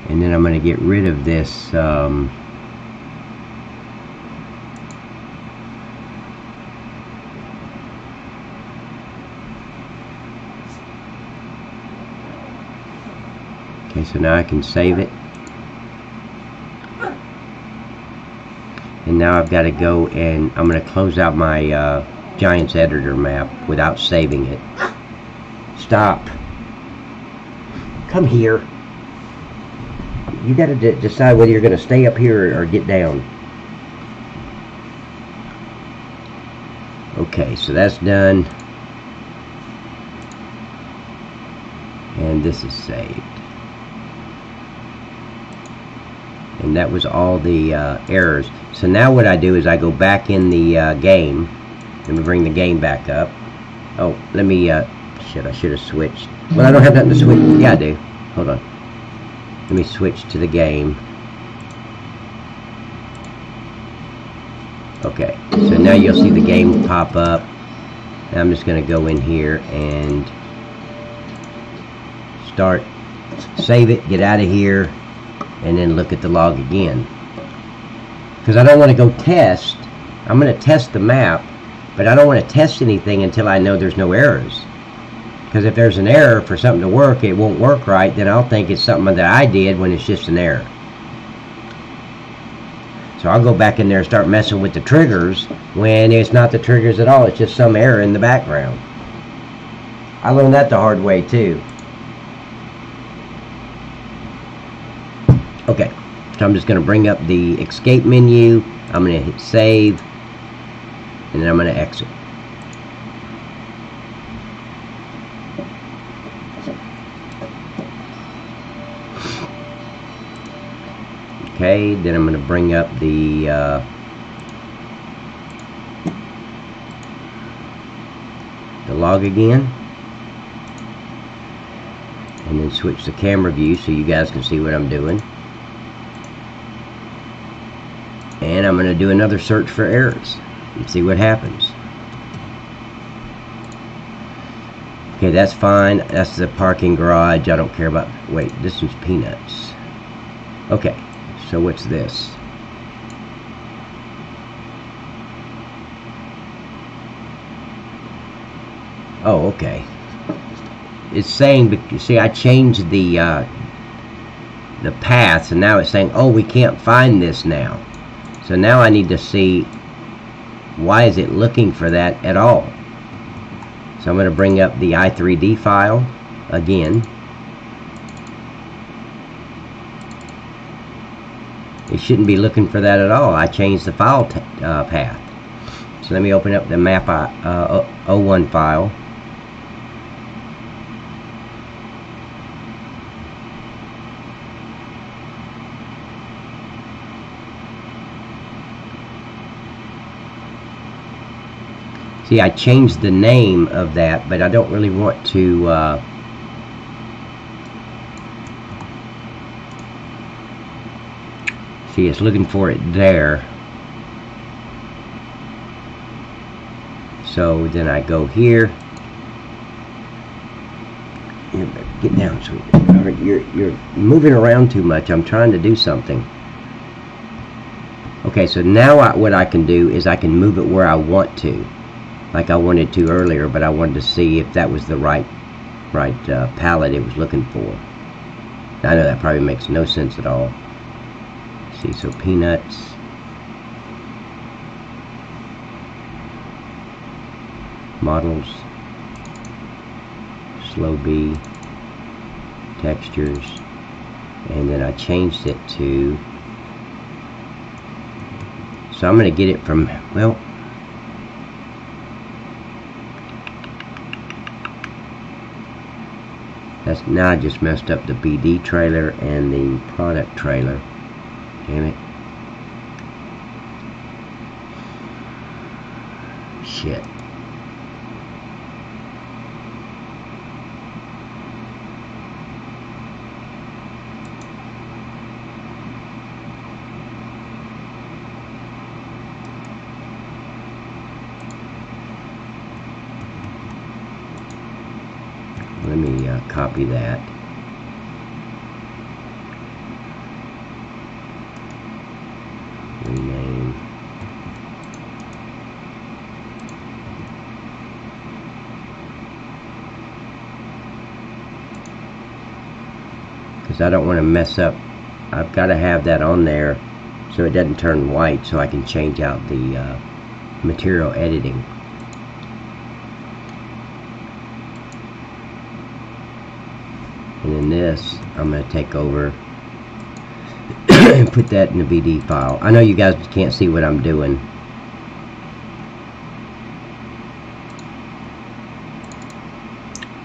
And then I'm going to get rid of this okay, so now I can save it. And now I've got to go and I'm going to close out my Giants editor map without saving it. Stop. Come here. You got to decide whether you're going to stay up here or get down. Okay, so that's done. And this is saved. And that was all the errors. So now what I do is I go back in the game. Let me bring the game back up. Oh, let me, shit, I should have switched. Well, I don't have nothing to switch. Yeah, I do. Hold on. Let me switch to the game. Okay, so now you'll see the game pop up. Now I'm just going to go in here and start, save it, get out of here, and then look at the log again. Because I don't want to go test. I'm going to test the map, but I don't want to test anything until I know there's no errors. Because if there's an error for something to work, it won't work right, then I'll think it's something that I did when it's just an error. So I'll go back in there and start messing with the triggers when it's not the triggers at all, it's just some error in the background. I learned that the hard way too. Okay, so I'm just going to bring up the escape menu, I'm going to hit save, and then I'm going to exit. Okay, then I'm going to bring up the log again, and then switch the camera view so you guys can see what I'm doing. And I'm going to do another search for errors and see what happens. Okay, that's fine. That's the parking garage. I don't care about... Wait, this one's peanuts. Okay, so what's this? Oh, okay. It's saying, see, I changed the path, and now it's saying, oh, we can't find this now. So now I need to see, why is it looking for that at all? So I'm going to bring up the i3D file again. It shouldn't be looking for that at all. I changed the file path. So let me open up the map 01 file. See, I changed the name of that, but I don't really want to see, it's looking for it there. So then I go here. Get down, sweetie. You're moving around too much. I'm trying to do something. Okay, so now what I can do is I can move it where I want to, like I wanted to earlier, but I wanted to see if that was the right palette it was looking for. I know that probably makes no sense at all. See, so peanuts, models, slow B, textures, and then I changed it to, so I'm going to get it from, well, that's, now I just messed up the BD trailer and the product trailer. Damn it. Shit. Let me copy that. Rename. Because I don't want to mess up. I've got to have that on there so it doesn't turn white, so I can change out the material editing. And then this, I'm going to take over and put that in the BD file. I know you guys can't see what I'm doing.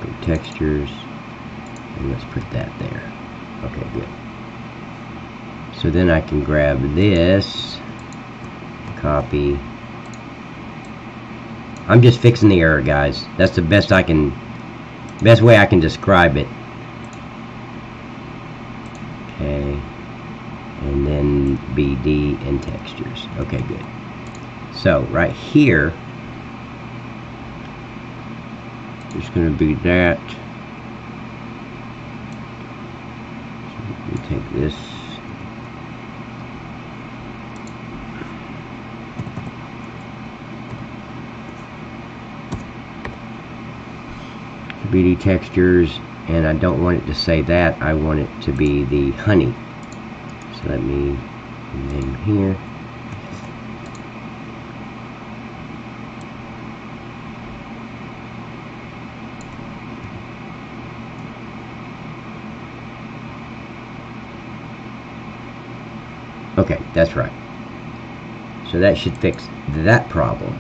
Go textures, and let's put that there. Okay, good. So then I can grab this, copy. I'm just fixing the error, guys. That's the best best way I can describe it. Okay, and then BD and textures. Okay, good. So right here, there's going to be that. So we take this. BD textures. And I don't want it to say that, I want it to be the honey. So let me name here. Okay, that's right. So that should fix that problem.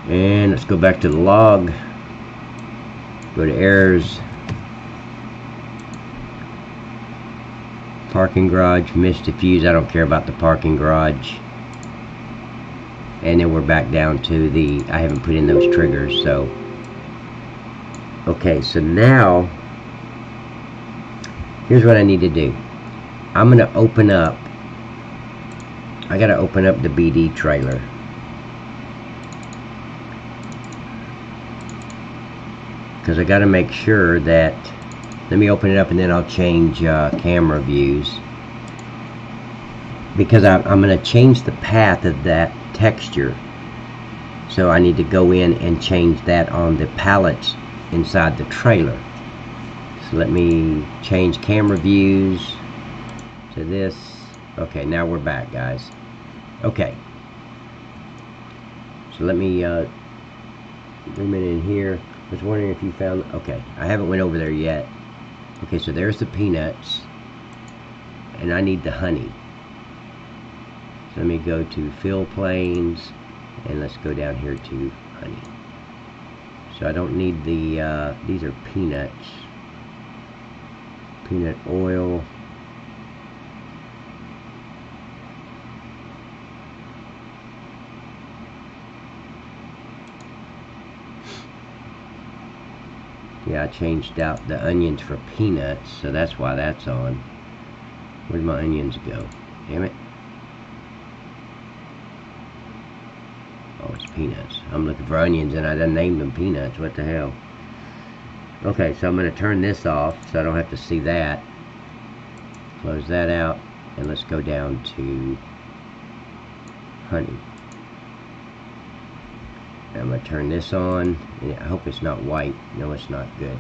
And let's go back to the log. Go to errors, parking garage, missed diffuse. I don't care about the parking garage. And then we're back down to the, I haven't put in those triggers, so. Okay, so now, here's what I need to do. I'm going to open up I gotta open up the BD trailer. Because I gotta make sure that, let me open it up and then I'll change camera views. Because I'm going to change the path of that texture, so I need to go in and change that on the pallets inside the trailer. So let me change camera views to this. Okay, now we're back, guys. Okay, so let me zoom in here. I was wondering if you found, okay, I haven't went over there yet. Okay, so there's the peanuts and I need the honey. So let me go to fill planes and let's go down here to honey. So I don't need the, these are peanuts. Peanut oil. Yeah, I changed out the onions for peanuts, so that's why that's on. Where'd my onions go? Damn it. Oh, it's peanuts. I'm looking for onions and I done named them peanuts. What the hell? Okay, so I'm going to turn this off so I don't have to see that. Close that out and let's go down to honey. And I'm going to turn this on. And I hope it's not white. No, it's not. Good.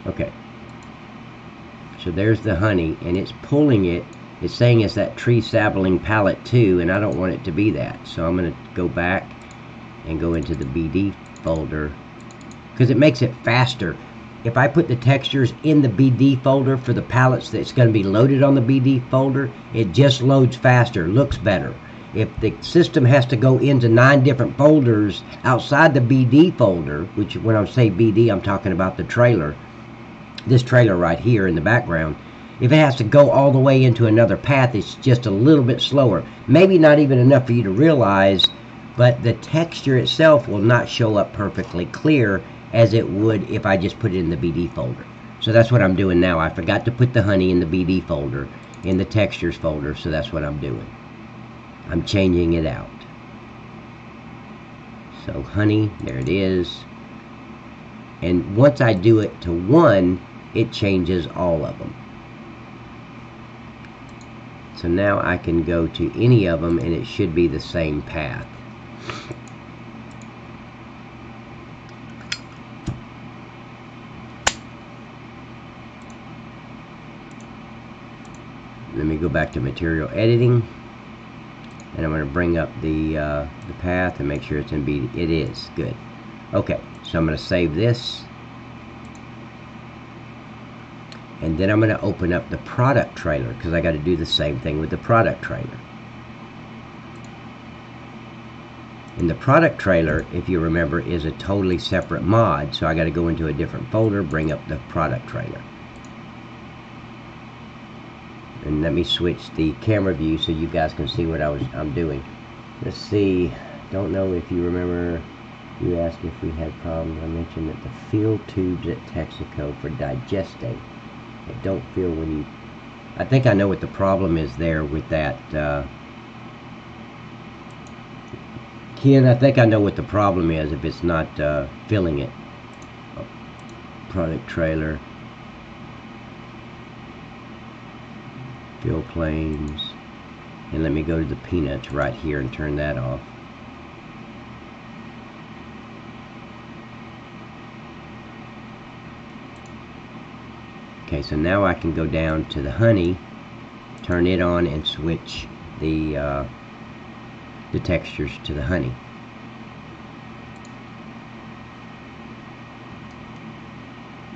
Okay, so there's the honey and it's pulling it. It's saying it's that tree sapling palette too, and I don't want it to be that. So I'm going to go back and go into the BD folder because it makes it faster. If I put the textures in the BD folder for the palettes that's going to be loaded on the BD folder, it just loads faster, looks better. If the system has to go into 9 different folders outside the BD folder, which when I say BD, I'm talking about the trailer, this trailer right here in the background, if it has to go all the way into another path, it's just a little bit slower. Maybe not even enough for you to realize, but the texture itself will not show up perfectly clear as it would if I just put it in the BD folder. So that's what I'm doing now. I forgot to put the honey in the BD folder, in the textures folder, so that's what I'm doing. I'm changing it out. So honey, there it is. And once I do it to 1, it changes all of them. So now I can go to any of them and it should be the same path. Let me go back to material editing and I'm going to bring up the path and make sure it's in BD. It is. Good. Okay, so I'm going to save this. And then I'm going to open up the product trailer because I got to do the same thing with the product trailer. And the product trailer, if you remember, is a totally separate mod. So I got to go into a different folder, bring up the product trailer. And let me switch the camera view so you guys can see what I'm doing. Let's see. Don't know if you remember. You asked if we had problems. I mentioned that the field tubes at Texaco for digestate. I don't feel when you... I think I know what the problem is there with that. Ken, I think I know what the problem is if it's not filling it. Oh, product trailer. Fill planes. And let me go to the peanuts right here and turn that off. Okay, so now I can go down to the honey, turn it on, and switch the textures to the honey.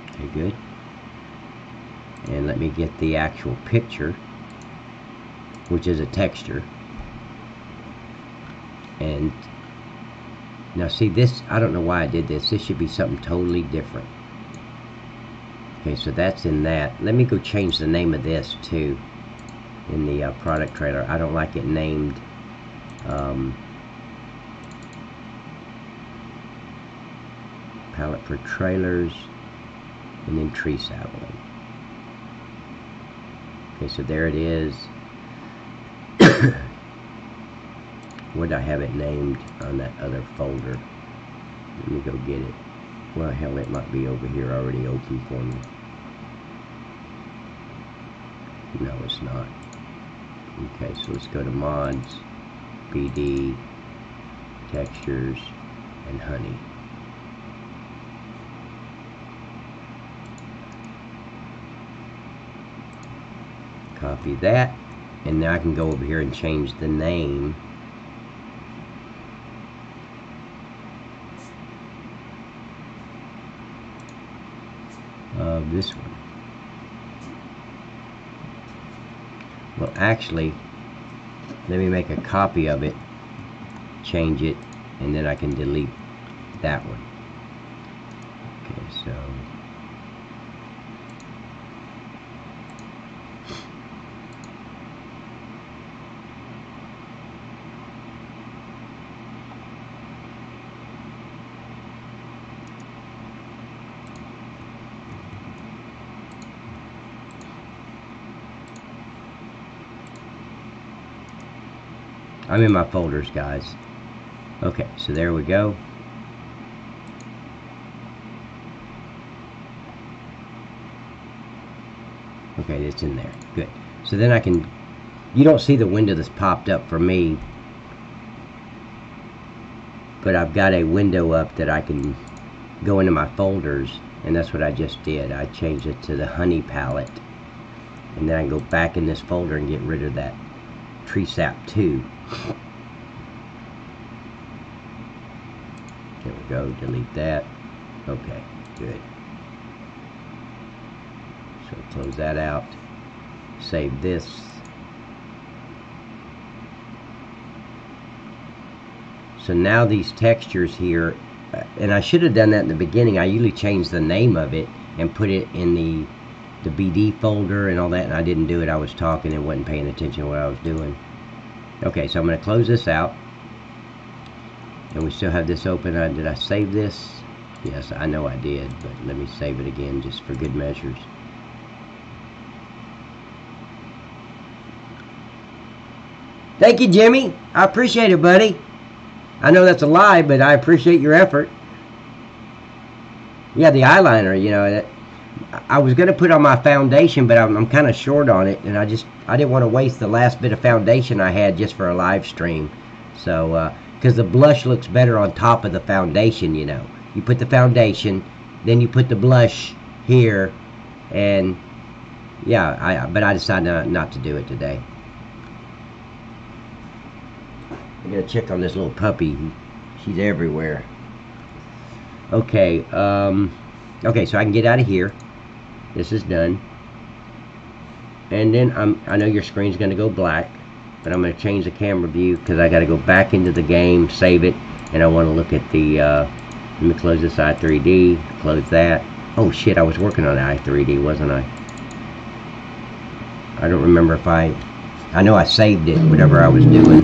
Okay, good. And let me get the actual picture, which is a texture. And now see this, I don't know why I did this. This should be something totally different. Okay, so that's in that. Let me go change the name of this too in the product trailer. I don't like it named. palette for trailers, and then tree sapling. Okay, so there it is. What did I have it named on that other folder? Let me go get it. Well, hell, it might be over here already open for me. No, it's not. Okay, so let's go to mods, BD, textures, and honey. Copy that, and now I can go over here and change the name. Of this one. Well, actually, let me make a copy of it, change it, and then I can delete that one. Okay, so I'm in my folders, guys. Okay, so there we go. Okay, it's in there. Good. So then I can, you don't see the window that's popped up for me, but I've got a window up that I can go into my folders, and that's what I just did. I changed it to the honey palette, and then I can go back in this folder and get rid of that tree sap 2. There we go, delete that. Okay, good. So close that out, save this. So now these textures here, and I should have done that in the beginning. I usually change the name of it and put it in the BD folder and all that, and I didn't do it. I was talking and wasn't paying attention to what I was doing. Okay, so I'm going to close this out, and we still have this open. Did I save this? Yes, I know I did, but let me save it again just for good measures. Thank you, Jimmy. I appreciate it, buddy. I know that's a lie, but I appreciate your effort. Yeah, the eyeliner, you know, I was going to put on my foundation, but I'm kind of short on it, and I didn't want to waste the last bit of foundation I had just for a live stream. So, because the blush looks better on top of the foundation, you know. You put the foundation, then you put the blush here, and yeah, but I decided not to do it today. I'm going to check on this little puppy. She's everywhere. Okay, okay, so I can get out of here. This is done. And then I know your screen's going to go black, but I'm going to change the camera view because I got to go back into the game, save it, and I want to look at the, let me close this i3D, close that. Oh shit, I was working on the i3D, wasn't I? I don't remember if I know I saved it, whatever I was doing.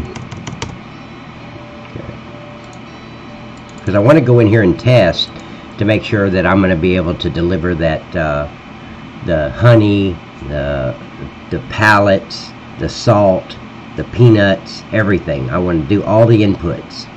Because I want to go in here and test to make sure that I'm going to be able to deliver that the honey, the pallets, the salt, the peanuts, everything. I want to do all the inputs.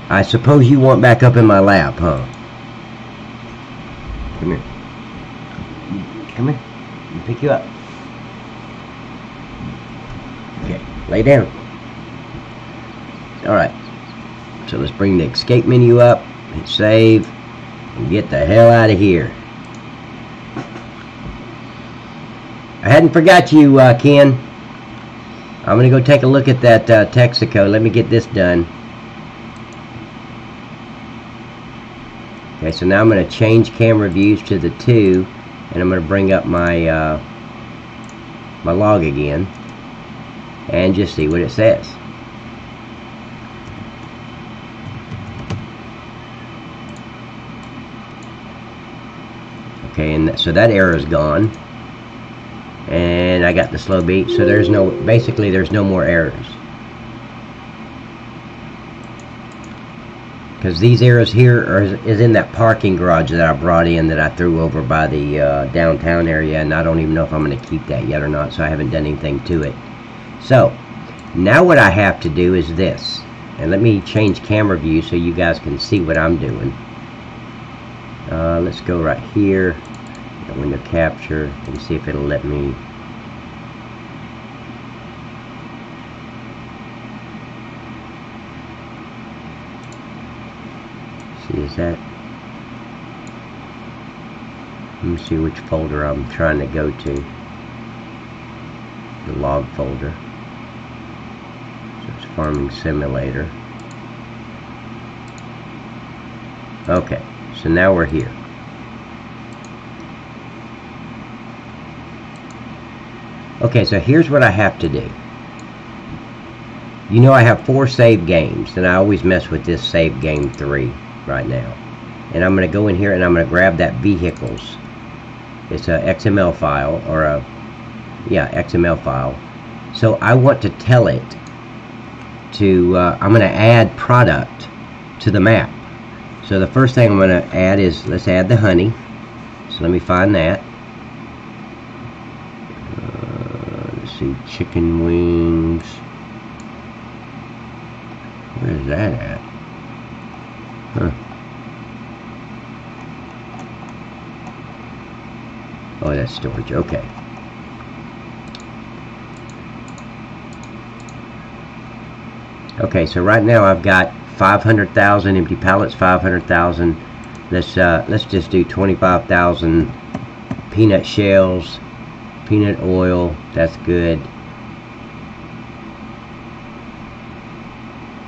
I suppose you want back up in my lap, huh? Come here. Come here. Let me pick you up. Okay, lay down. Alright. So let's bring the escape menu up, hit save, and get the hell out of here. I hadn't forgot you, Ken. I'm going to go take a look at that Texaco. Let me get this done. Okay, so now I'm going to change camera views to the 2, and I'm going to bring up my my log again, and just see what it says. Okay, and so that error is gone. And I got the slow beat, so there's no, basically there's no more errors. Because these errors here is in that parking garage that I brought in, that I threw over by the downtown area, and I don't even know if I'm going to keep that yet or not, so I haven't done anything to it. So now what I have to do is this, and let me change camera view so you guys can see what I'm doing. Let's go right here, window capture, and see if it'll let me. See, is that? Let me see which folder I'm trying to go to. The log folder. So it's Farming Simulator. Okay, so now we're here. Okay, so here's what I have to do. You know I have 4 save games, and I always mess with this save game 3 right now. And I'm going to go in here and I'm going to grab that vehicles. It's a XML file, or a, yeah, XML file. So I want to tell it to, I'm going to add product to the map. So the first thing I'm going to add is, let's add the honey. So let me find that. Let's see, chicken wings. Where is that at? Huh. Oh, that's storage. Okay. Okay, so right now I've got 500,000 empty pallets, 500,000. Let's just do 25,000 peanut shells, peanut oil. That's good.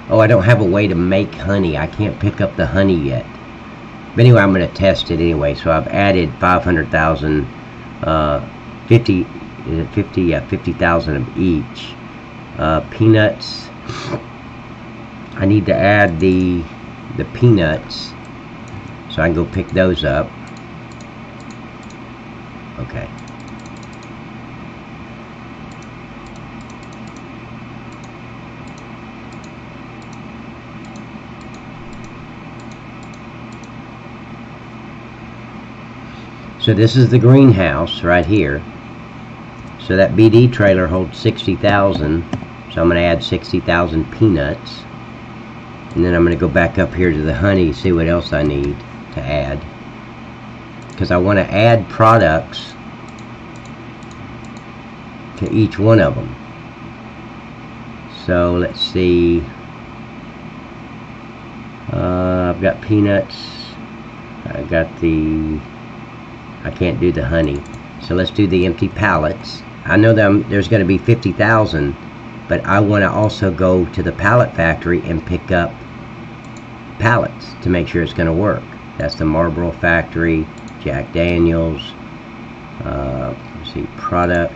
Oh, I don't have a way to make honey. I can't pick up the honey yet. But anyway, I'm going to test it anyway. So I've added 500,000, 50, is it 50? Yeah, 50,000 of each. Peanuts. I need to add the peanuts, so I can go pick those up. Okay. So this is the greenhouse right here. So that BD trailer holds 60,000. So I'm going to add 60,000 peanuts. And then I'm going to go back up here to the honey, see what else I need to add. Because I want to add products to each one of them. So let's see. I've got peanuts. I got the... I can't do the honey. So let's do the empty pallets. I know that there's going to be 50,000, but I want to also go to the pallet factory and pick up pallets to make sure it's going to work. That's the Marlboro factory, Jack Daniels. Let's see, product,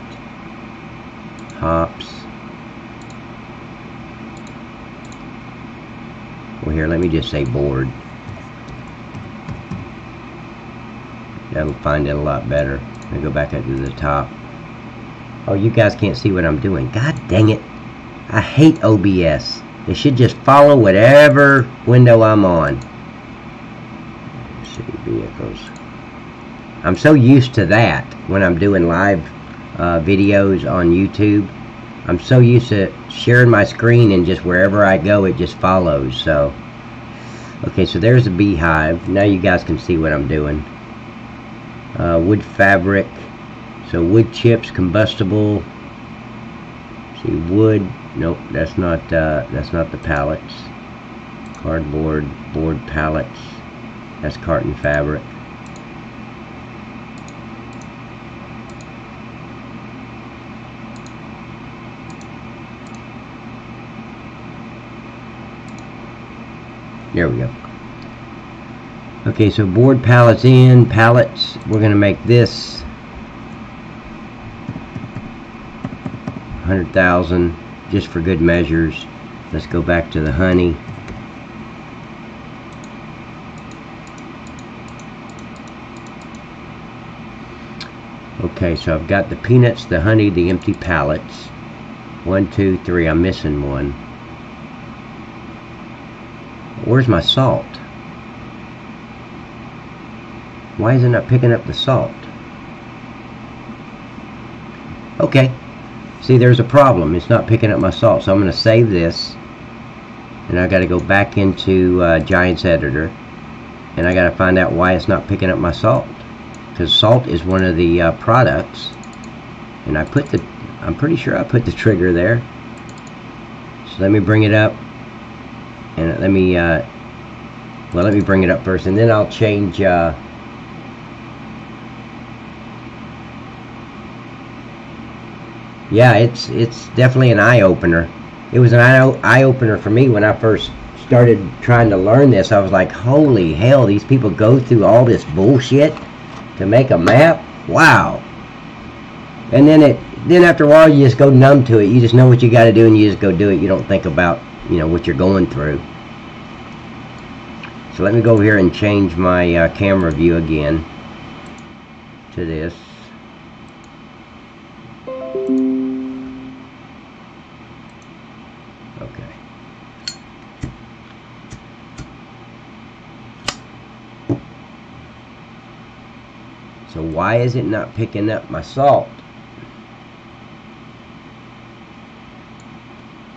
hops. Well, here, let me just say board. That'll find it a lot better. I'll go back up to the top. Oh, you guys can't see what I'm doing. God dang it. I hate OBS. It should just follow whatever window I'm on. Let's see, vehicles. I'm so used to that when I'm doing live videos on YouTube. I'm so used to sharing my screen, and just wherever I go, it just follows. So, okay, so there's a beehive. Now you guys can see what I'm doing. Wood fabric, so wood chips, combustible. See, wood. Nope, that's not the pallets. Cardboard, board pallets. That's carton fabric. There we go. Okay, so board pallets in, pallets, we're going to make this 100,000 just for good measures. Let's go back to the honey. Okay, so I've got the peanuts, the honey, the empty pallets. 1, 2, 3. I'm missing one. Where's my salt? Why is it not picking up the salt? Okay. See, there's a problem. It's not picking up my salt. So I'm going to save this. And I got to go back into Giants Editor. And I got to find out why it's not picking up my salt. Because salt is one of the products. And I'm pretty sure I put the trigger there. So let me bring it up. And let me bring it up first. And then I'll change... yeah, it's definitely an eye-opener. It was an eye-opener for me when I first started trying to learn this. I was like, holy hell, these people go through all this bullshit to make a map? Wow. And then after a while you just go numb to it. You just know what you got to do and you just go do it. You don't think about, what you're going through. So let me go over here and change my camera view again to this. Okay. So why is it not picking up my salt?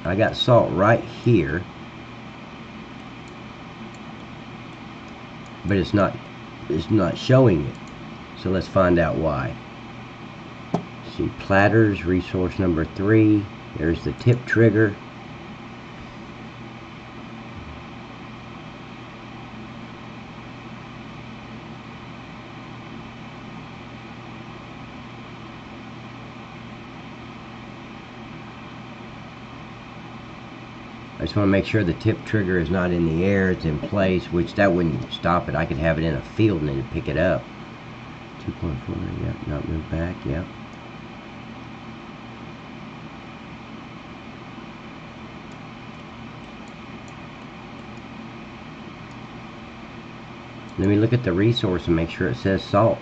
I got salt right here, but it's not showing it. So let's find out why. See, platters, resource number 3. There's the tip trigger. I just want to make sure the tip trigger is not in the air, it's in place, which that wouldn't stop it. I could have it in a field and it'd pick it up. 2.4, yep, not move back, yep. Let me look at the resource and make sure it says salt.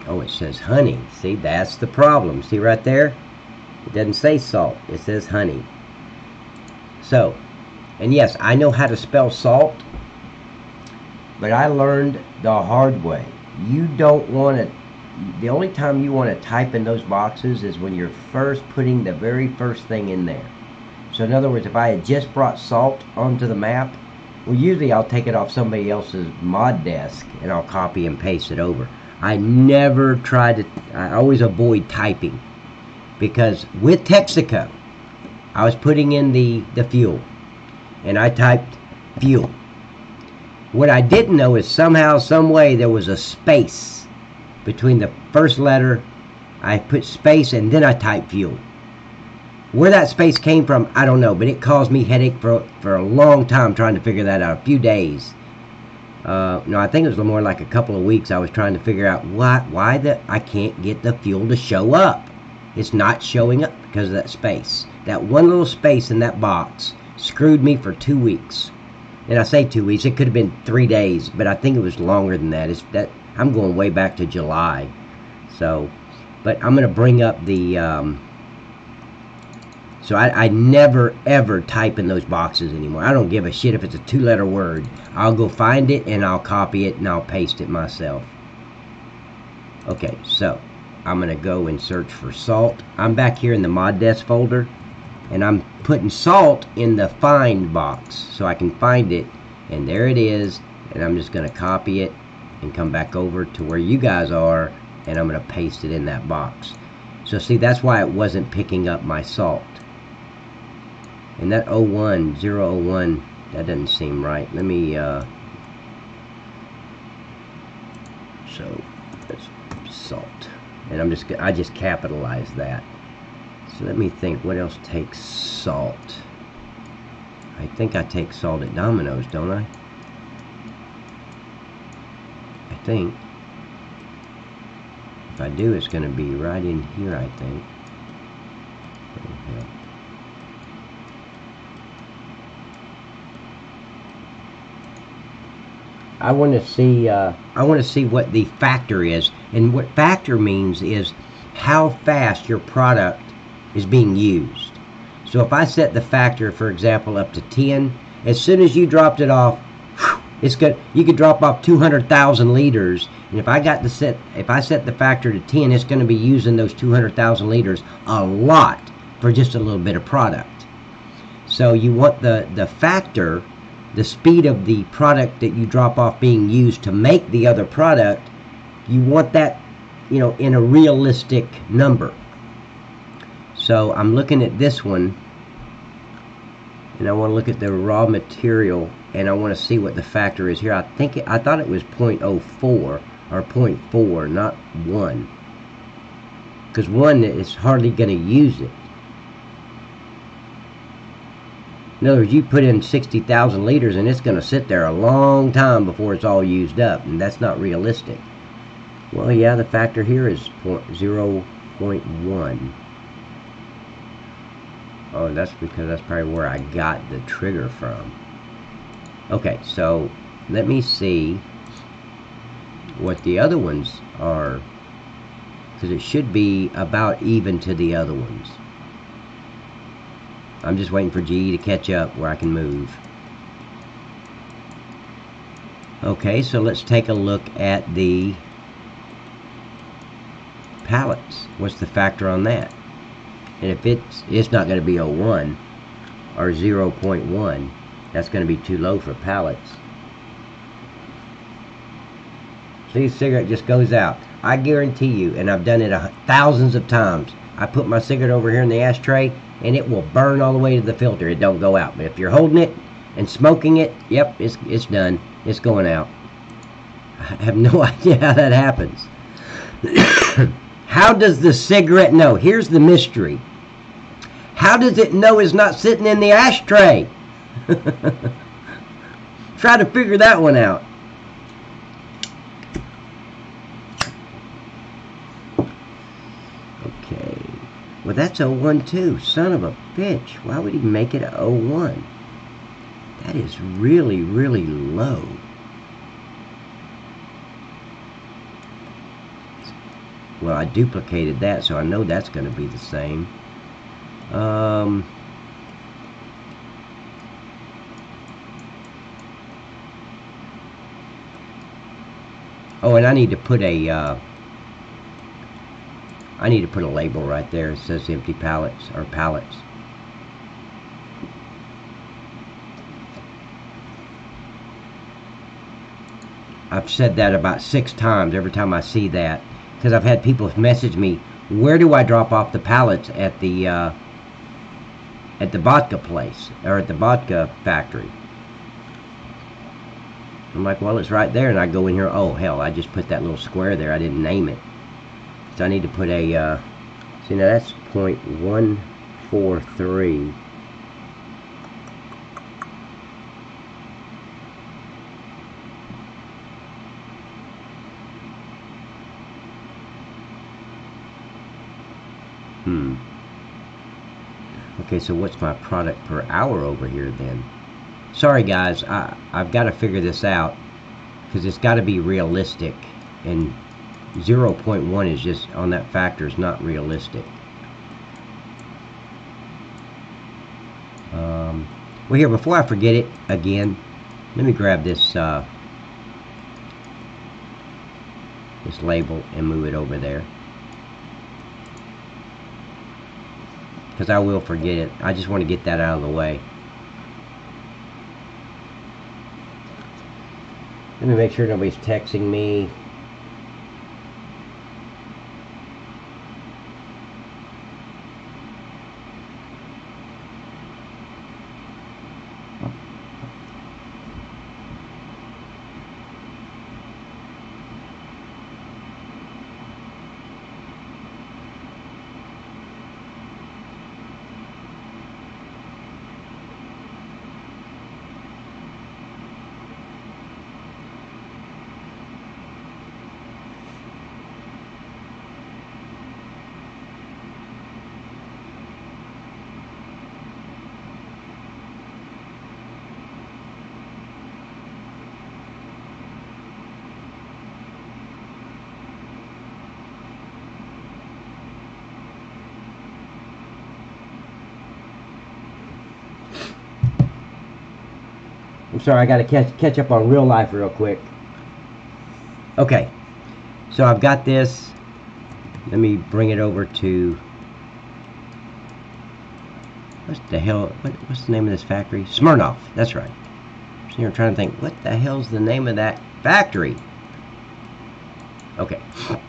Oh, it says honey. See, that's the problem. See right there? It doesn't say salt. It says honey. So, and yes, I know how to spell salt, but I learned the hard way. You don't want to, the only time you want to type in those boxes is when you're first putting the very first thing in there. So in other words, if I had just brought salt onto the map, well, usually I'll take it off somebody else's mod desk and I'll copy and paste it over. I never try to, I always avoid typing, because with Texaco, I was putting in the fuel, and I typed fuel. What I didn't know is somehow, some way, there was a space between the first letter. I put space, and then I typed fuel. Where that space came from, I don't know, but it caused me headache for a long time trying to figure that out, a few days. No, I think it was more like a couple of weeks. I was trying to figure out why I can't get the fuel to show up. It's not showing up because of that space. That one little space in that box screwed me for 2 weeks. And I say 2 weeks, it could have been 3 days, but I think it was longer than that. I'm going way back to July. So, but I'm going to bring up the so I never ever type in those boxes anymore. I don't give a shit if it's a 2-letter word. I'll go find it and I'll copy it and I'll paste it myself. Okay, so I'm going to go and search for salt. I'm back here in the mod desk folder, and I'm putting salt in the find box so I can find it, and there it is. And I'm just going to copy it and come back over to where you guys are, and I'm going to paste it in that box. So see, that's why it wasn't picking up my salt. And that 001, that doesn't seem right. Let me, so that's salt. And I just capitalized that. So let me think, what else takes salt? I think I take salt at Domino's, don't I? I think. If I do, it's going to be right in here, I think. I want to see. I want to see what the factor is, and what factor means is how fast your product is being used. So if I set the factor, for example, up to 10, as soon as you dropped it off, it's good. You could drop off 200,000 liters, and if I set the factor to 10, it's going to be using those 200,000 liters a lot for just a little bit of product. So you want the factor, the speed of the product that you drop off being used to make the other product. You want that, in a realistic number. So I'm looking at this one, and I want to look at the raw material, and I want to see what the factor is here. I thought it was 0.04 or 0.4, not 1, because 1 is hardly going to use it. In other words, you put in 60,000 liters and it's going to sit there a long time before it's all used up, and that's not realistic. Well, yeah, the factor here is 0.1. Oh, that's because that's probably where I got the trigger from. Okay, so let me see what the other ones are, because it should be about even to the other ones. I'm just waiting for GE to catch up where I can move. Okay, so let's take a look at the pallets. What's the factor on that? And if it's not going to be 0.1 or 0.1, that's going to be too low for pallets. See, cigarette just goes out. I guarantee you, and I've done it thousands of times, I put my cigarette over here in the ashtray and it will burn all the way to the filter. It don't go out. But if you're holding it and smoking it, yep, it's done. It's going out. I have no idea how that happens. How does the cigarette know? Here's the mystery. How does it know it's not sitting in the ashtray? Try to figure that one out. Okay. Well, that's 0.1 too. Son of a bitch. Why would he make it 0.1? That is really, really low. Well, I duplicated that, so I know that's going to be the same. Oh, and I need to put a label right there. It says empty pallets or pallets. I've said that about 6 times every time I see that, because I've had people message me, where do I drop off the pallets at the vodka place or at the vodka factory? I'm like, well, it's right there, and I go in here. Oh hell, I just put that little square there. I didn't name it. So I need to put a, see, now that's 0.143. Okay, so what's my product per hour over here then? Sorry guys, I've got to figure this out, because it's got to be realistic, and 0.1 is just, on that factor, is not realistic. Well, here, before I forget it again, let me grab this this label and move it over there, because I will forget it. I just want to get that out of the way. Let me make sure nobody's texting me. I'm sorry, I got to catch up on real life real quick. Okay, so I've got this. Let me bring it over to, what's the hell, what's the name of this factory? Smirnoff, that's right. So you're trying to think, what the hell's the name of that factory? Okay, so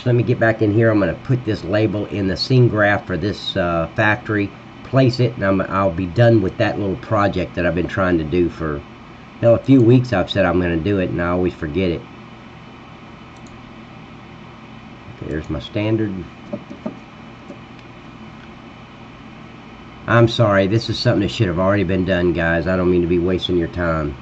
let me get back in here. I'm going to put this label in the scene graph for this factory, place it, and I'll be done with that little project that I've been trying to do for, hell, a few weeks. I've said I'm going to do it, and I always forget it. Okay, there's my standard. I'm sorry, this is something that should have already been done, guys. I don't mean to be wasting your time.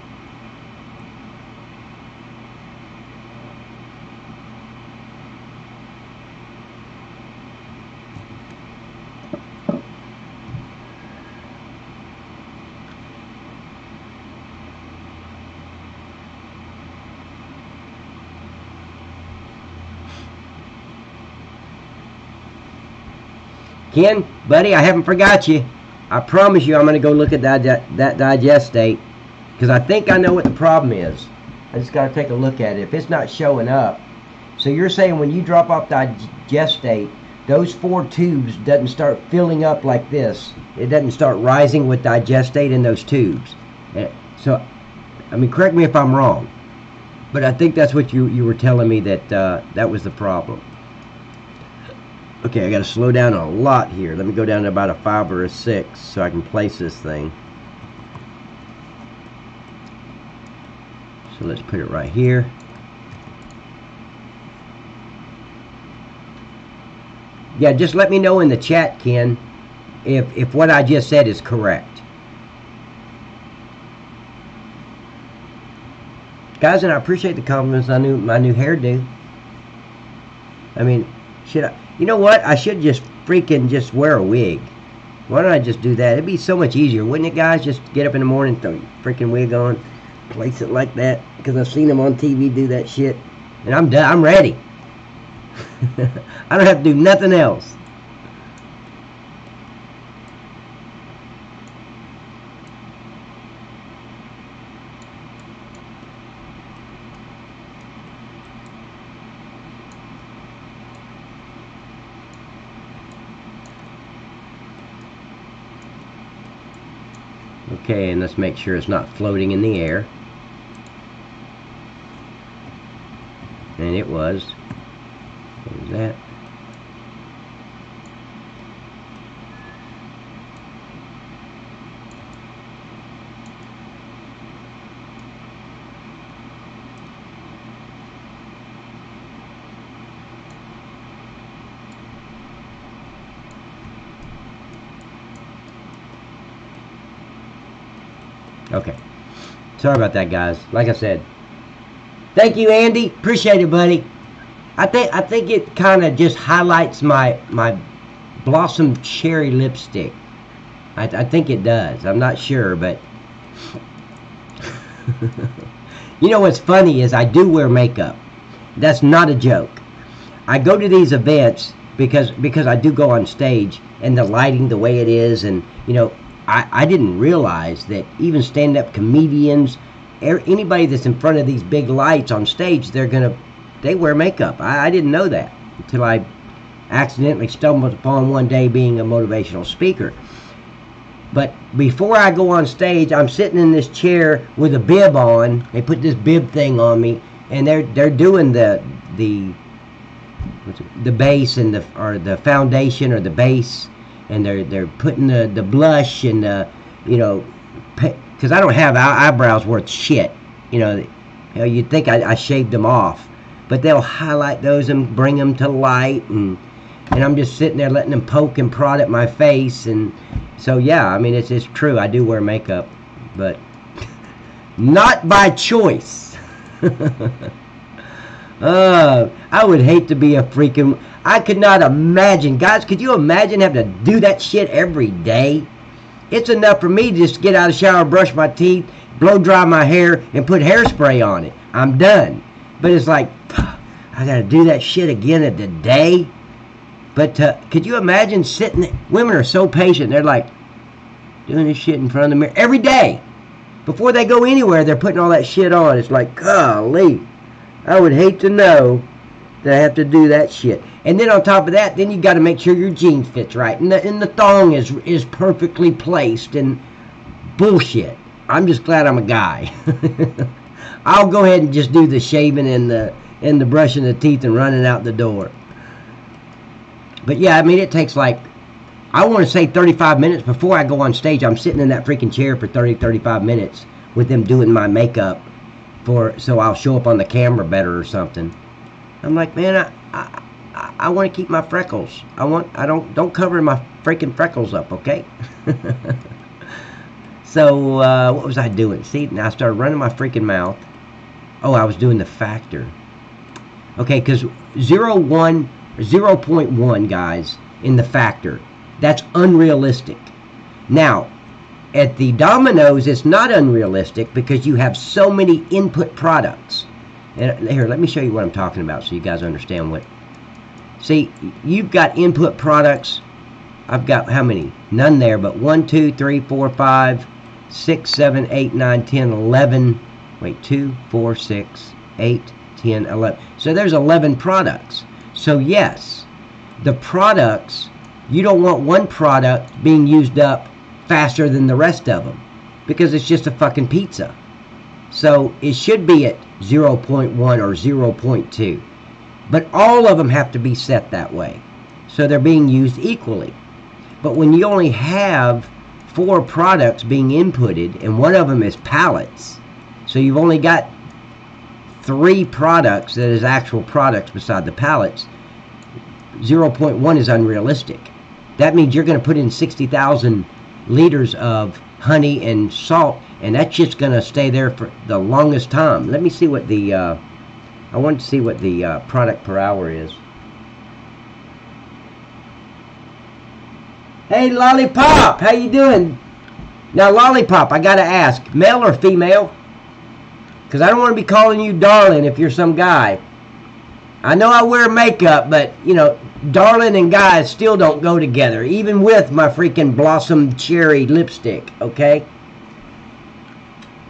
Ken, buddy, I haven't forgot you. I promise you I'm going to go look at that digestate, because I think I know what the problem is. I just got to take a look at it. If it's not showing up. So you're saying when you drop off digestate, those 4 tubes doesn't start filling up like this. It doesn't start rising with digestate in those tubes. So, I mean, correct me if I'm wrong, but I think that's what you were telling me, that that was the problem. Okay, I got to slow down a lot here. Let me go down to about a 5 or a 6 so I can place this thing. So let's put it right here. Yeah, just let me know in the chat, Ken, if what I just said is correct. Guys, and I appreciate the compliments on my new hairdo. I mean, should I... You know what? I should just freaking just wear a wig. Why don't I just do that? It'd be so much easier, wouldn't it, guys? Just get up in the morning, throw your freaking wig on, place it like that. Because I've seen them on TV do that shit. And I'm done. I'm ready. I don't have to do nothing else. Okay, and let's make sure it's not floating in the air. And it was. What was that? Okay, sorry about that, guys. Like I said, thank you, Andy. Appreciate it, buddy. I think it kind of just highlights my Blossom Cherry lipstick. I think it does. I'm not sure, but you know what's funny is I do wear makeup. That's not a joke. I go to these events because I do go on stage, and the lighting the way it is, and you know. I didn't realize that even stand-up comedians, anybody that's in front of these big lights on stage, they wear makeup. I didn't know that until I accidentally stumbled upon one day being a motivational speaker. But before I go on stage, I'm sitting in this chair with a bib on. They put this bib thing on me, and they're doing the base and the foundation or the base. And they're putting the blush and you know, because I don't have eyebrows worth shit. You know you'd think I shaved them off, but they'll highlight those and bring them to light, and I'm just sitting there letting them poke and prod at my face, and so yeah, I mean it's true. I do wear makeup, but not by choice. I would hate to be a freaking... I could not imagine. Guys, could you imagine having to do that shit every day? It's enough for me to just get out of the shower, brush my teeth, blow dry my hair, and put hairspray on it. I'm done. But it's like, I got to do that shit again at the day? But could you imagine sitting... Women are so patient. They're like, doing this shit in front of the mirror every day. Before they go anywhere, they're putting all that shit on. It's like, golly, I would hate to know that I have to do that shit. And then on top of that, then you got to make sure your jeans fits right, and the thong is perfectly placed, and bullshit. I'm just glad I'm a guy. I'll go ahead and just do the shaving and the brushing the teeth and running out the door. But yeah, I mean, it takes like, I want to say 35 minutes before I go on stage. I'm sitting in that freaking chair for 35 minutes with them doing my makeup so I'll show up on the camera better or something. I'm like, man, I want to keep my freckles. Don't cover my freaking freckles up, okay? So what was I doing? See, now I started running my freaking mouth. Oh, I was doing the factor. Okay, because 0.1, guys, in the factor, that's unrealistic. Now, at the Domino's, it's not unrealistic because you have so many input products. And here, let me show you what I'm talking about so you guys understand what. See, you've got input products. I've got how many? None there, but 1, 2, 3, 4, 5, 6, 7, 8, 9, 10, 11. Wait, 2, 4, 6, 8, 10, 11. So there's 11 products. So yes, the products, you don't want one product being used up faster than the rest of them because it's just a fucking pizza. So it should be at 0.1 or 0.2. But all of them have to be set that way. So they're being used equally. But when you only have 4 products being inputted, and one of them is pallets, so you've only got 3 products that is actual products beside the pallets, 0.1 is unrealistic. That means you're going to put in 60,000 liters of honey and salt, and that's just going to stay there for the longest time. Let me see what the, I want to see what the product per hour is. Hey, Lollipop, how you doing? Now, Lollipop, I got to ask, male or female? Because I don't want to be calling you darling if you're some guy. I know I wear makeup, but, you know, darling and guys still don't go together, even with my freaking Blossom Cherry lipstick, okay?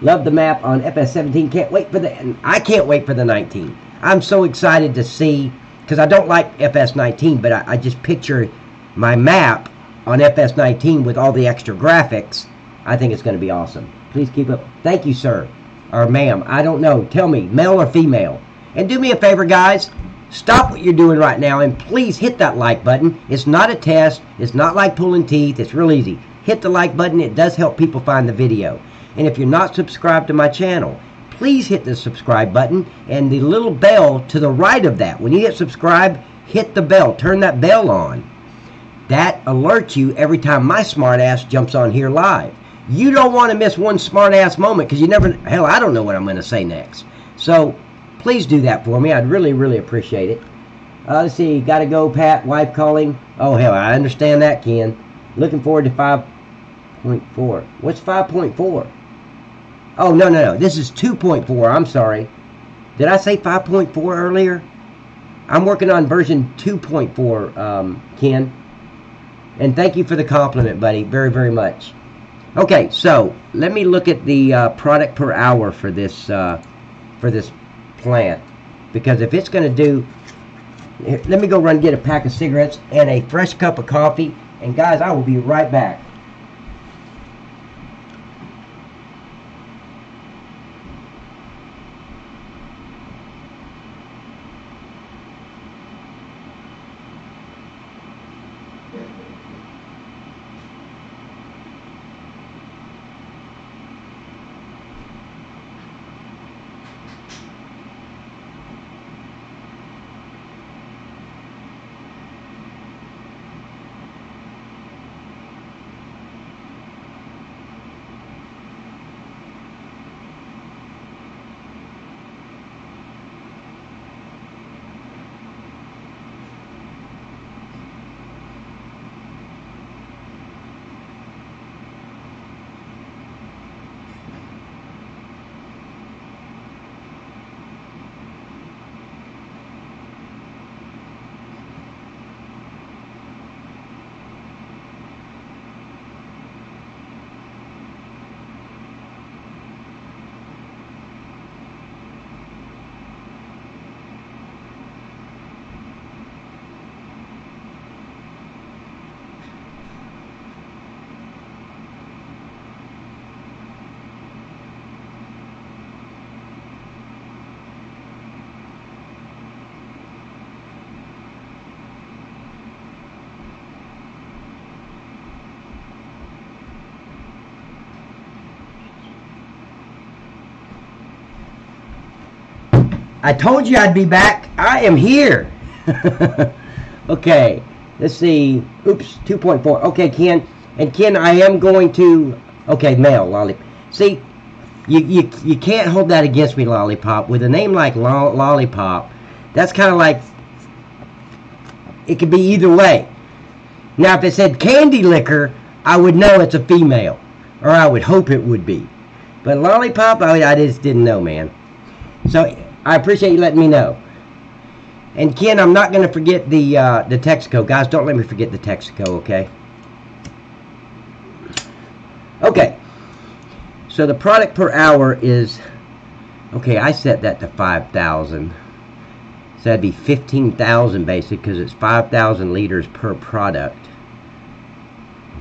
Love the map on FS17. Can't wait for I can't wait for the 19. I'm so excited to see, because I don't like FS19, but I just picture my map on FS19 with all the extra graphics. I think it's going to be awesome. Please keep up. Thank you, sir. Or ma'am. I don't know. Tell me, male or female. And do me a favor, guys. Stop what you're doing right now and please hit that like button. It's not a test. It's not like pulling teeth. It's real easy. Hit the like button. It does help people find the video. And if you're not subscribed to my channel, please hit the subscribe button and the little bell to the right of that. When you hit subscribe, hit the bell. Turn that bell on. That alerts you every time my smart ass jumps on here live. You don't want to miss one smart ass moment because you never, hell, I don't know what I'm going to say next. So please do that for me. I'd really, really appreciate it. Let's see. Got to go, Pat. Wife calling. Oh, hell, I understand that, Ken. Looking forward to 5.4. What's 5.4? Oh, no. This is 2.4. I'm sorry. Did I say 5.4 earlier? I'm working on version 2.4, Ken. And thank you for the compliment, buddy. Very, very much. Okay, so let me look at the product per hour for this plant, because if it's going to do, let me go run and get a pack of cigarettes and a fresh cup of coffee, and guys, I will be right back. I told you I'd be back. I am here. Okay, let's see. Oops, 2.4. Okay, Ken. And Ken, I am going to... Okay, male, Lollipop. See, you can't hold that against me, Lollipop. With a name like Lollipop, that's kind of like... It could be either way. Now, if it said Candy Liquor, I would know it's a female. Or I would hope it would be. But Lollipop, I just didn't know, man. So, I appreciate you letting me know. And Ken, I'm not going to forget the Texaco. Guys, don't let me forget the Texaco, okay? Okay. So the product per hour is... Okay, I set that to 5,000. So that'd be 15,000 basic because it's 5,000 liters per product.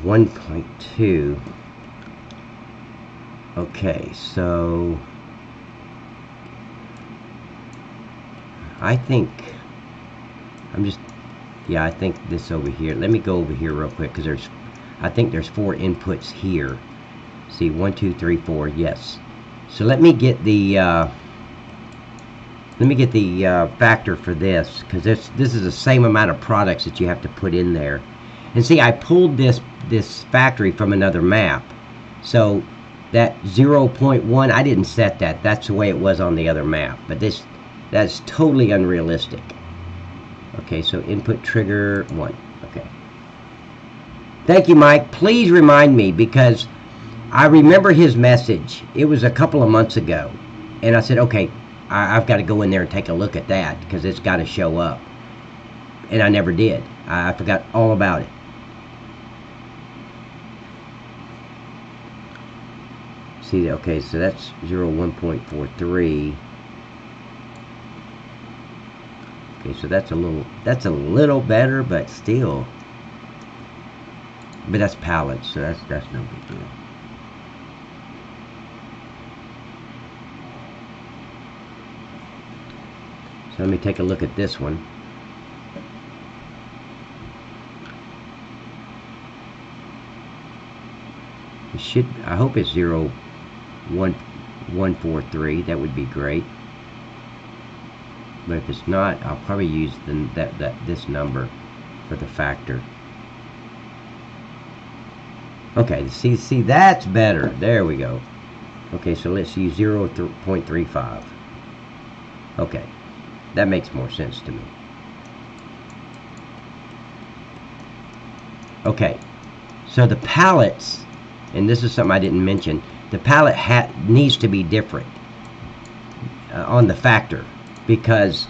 1.2. Okay, so... I think... I think this over here. Let me go over here real quick because I think there's 4 inputs here. See, 1, 2, 3, 4. Yes. So let me get the factor for this because this is the same amount of products that you have to put in there. And see, I pulled this factory from another map. So that 0.1, I didn't set that. That's the way it was on the other map. But that's totally unrealistic. Okay, so input trigger 1. Okay. Thank you, Mike. Please remind me because I remember his message. It was a couple of months ago. And I said, okay, I've got to go in there and take a look at that because it's got to show up. And I never did. I forgot all about it. See, okay, so that's 1.43. Okay, so that's a little better, but still. But that's pallets, so that's no big deal. So let me take a look at this one. It should, I hope it's 0.143. That would be great. But if it's not, I'll probably use this number for the factor. Okay, see that's better. There we go. Okay, so let's use 0.35. Okay, that makes more sense to me. Okay, so the pallets, and this is something I didn't mention, the pallet needs to be different on the factor. Because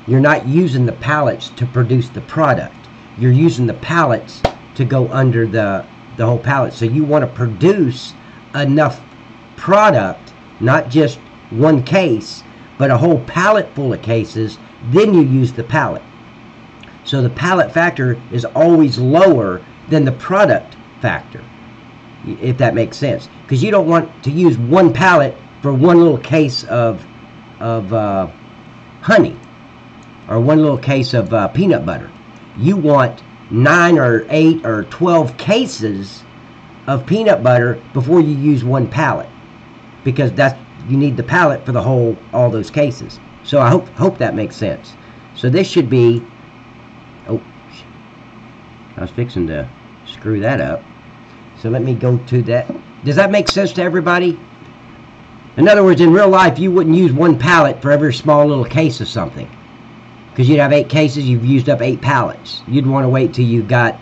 you're not using the pallets to produce the product. You're using the pallets to go under the whole pallet. So you want to produce enough product, not just one case, but a whole pallet full of cases, then you use the pallet. So the pallet factor is always lower than the product factor, if that makes sense. Because you don't want to use one pallet for one little case of honey or one little case of peanut butter. You want 9 or 8 or 12 cases of peanut butter before you use one pallet, because you need the pallet for all those cases. So I hope that makes sense. So this should be, oh, I was fixing to screw that up. So let me go to that. Does that make sense to everybody? In other words, in real life, you wouldn't use one pallet for every small little case of something. Because you'd have 8 cases, you've used up 8 pallets. You'd want to wait till you got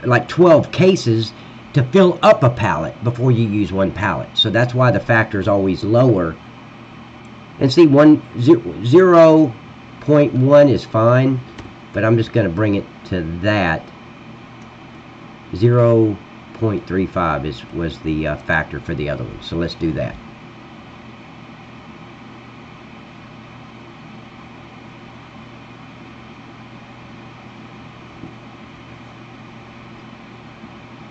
like 12 cases to fill up a pallet before you use one pallet. So that's why the factor is always lower. And see, 0.1 is fine, but I'm just going to bring it to that. 0.35 was the factor for the other one. So let's do that.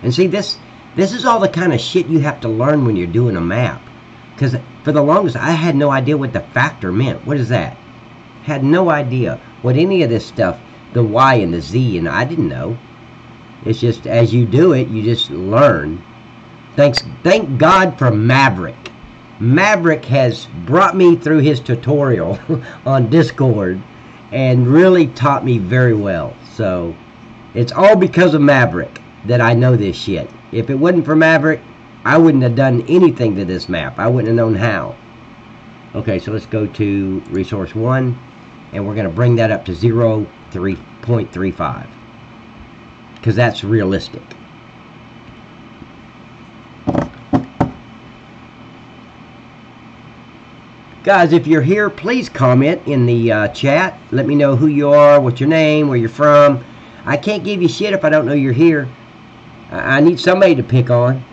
And see, this is all the kind of shit you have to learn when you're doing a map. Because for the longest, I had no idea what the factor meant. What is that? Had no idea what any of this stuff, the Y and the Z, and I didn't know. It's just as you do it, you just learn. Thank God for Maverick. Maverick has brought me through his tutorial on Discord and really taught me very well. So it's all because of Maverick that I know this shit. If it wasn't for Maverick, I wouldn't have done anything to this map. I wouldn't have known how. Okay, so let's go to resource 1, and we're going to bring that up to 0.35 because that's realistic. Guys, if you're here, please comment in the chat. Let me know who you are, what's your name, where you're from. I can't give you shit if I don't know you're here. I need somebody to pick on.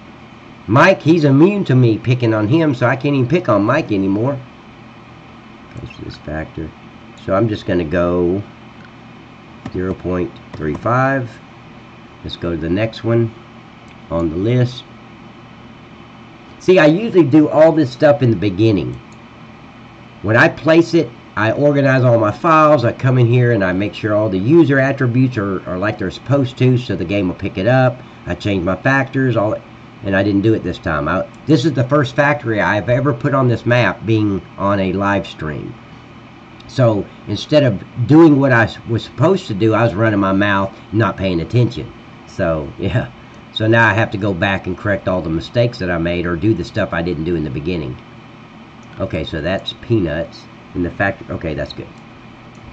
Mike, he's immune to me picking on him, so I can't even pick on Mike anymore. Goes to this factor. So I'm just going to go 0.35. Let's go to the next one on the list. See, I usually do all this stuff in the beginning. When I place it, I organize all my files. I come in here and I make sure all the user attributes are like they're supposed to, so the game will pick it up. I change my factors, and I didn't do it this time. This is the first factory I've ever put on this map being on a live stream. So instead of doing what I was supposed to do, I was running my mouth, not paying attention. So yeah, so now I have to go back and correct all the mistakes that I made or do the stuff I didn't do in the beginning. Okay, so that's peanuts in the factor. Okay, that's good.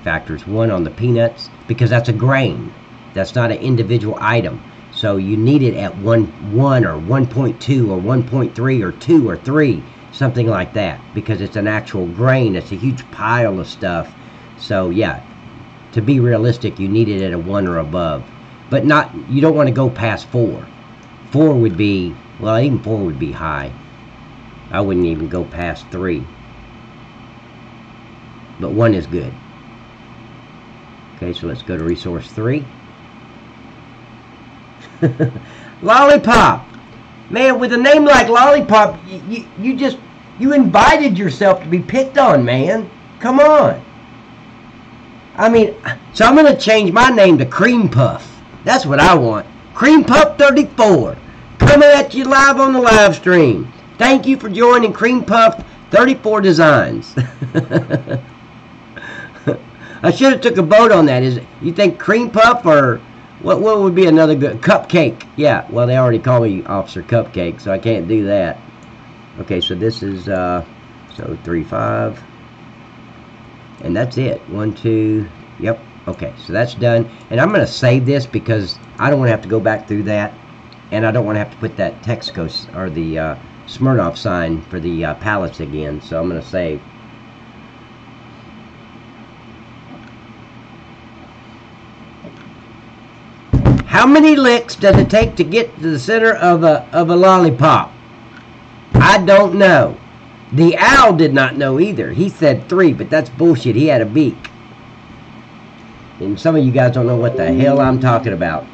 Factors 1 on the peanuts because that's a grain. That's not an individual item. So you need it at 1 or 1.2 or 1.3 or 2 or 3, something like that, because it's an actual grain. It's a huge pile of stuff. So yeah, to be realistic, you need it at a 1 or above, but not. You don't want to go past 4. 4 would be, well, even 4 would be high. I wouldn't even go past 3, but 1 is good. Okay, so let's go to resource 3. Lollipop, man, with a name like Lollipop, you invited yourself to be picked on, man. Come on. I mean, so I'm gonna change my name to Cream Puff. That's what I want. Cream Puff 34, coming at you live on the live stream. Thank you for joining Cream Puff 34 Designs. I should have took a vote on that. Is you think Cream Puff or what would be another good? Cupcake. Yeah, well, they already call me Officer Cupcake, so I can't do that. Okay, so this is so 3.5, and that's it. 1, 2. Yep. Okay, so that's done, and I'm going to save this because I don't want to have to go back through that, and I don't want to have to put that Texaco or the Smirnoff sign for the pallets again. So I'm going to save. How many licks does it take to get to the center of a lollipop? I don't know. The owl did not know either. He said 3, but that's bullshit. He had a beak. And some of you guys don't know what the hell I'm talking about.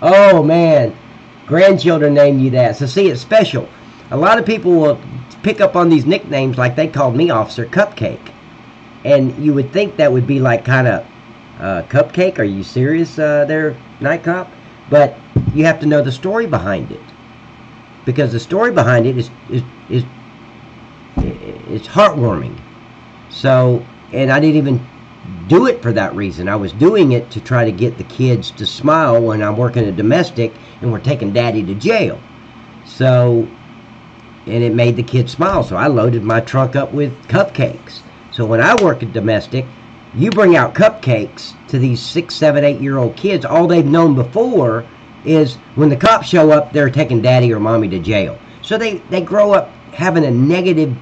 Oh, man. Grandchildren named you that. So, see, it's special. A lot of people will pick up on these nicknames like they called me Officer Cupcake. And you would think that would be like kind of Cupcake. Are you serious there, Night Cop? But you have to know the story behind it, because the story behind it is heartwarming. So, and I didn't even do it for that reason. I was doing it to try to get the kids to smile when I'm working a domestic and we're taking Daddy to jail. So, and it made the kids smile. So I loaded my trunk up with cupcakes. So when I work at domestic, you bring out cupcakes to these 6, 7, 8-year-old kids. All they've known before is when the cops show up, they're taking Daddy or Mommy to jail. So they grow up having a negative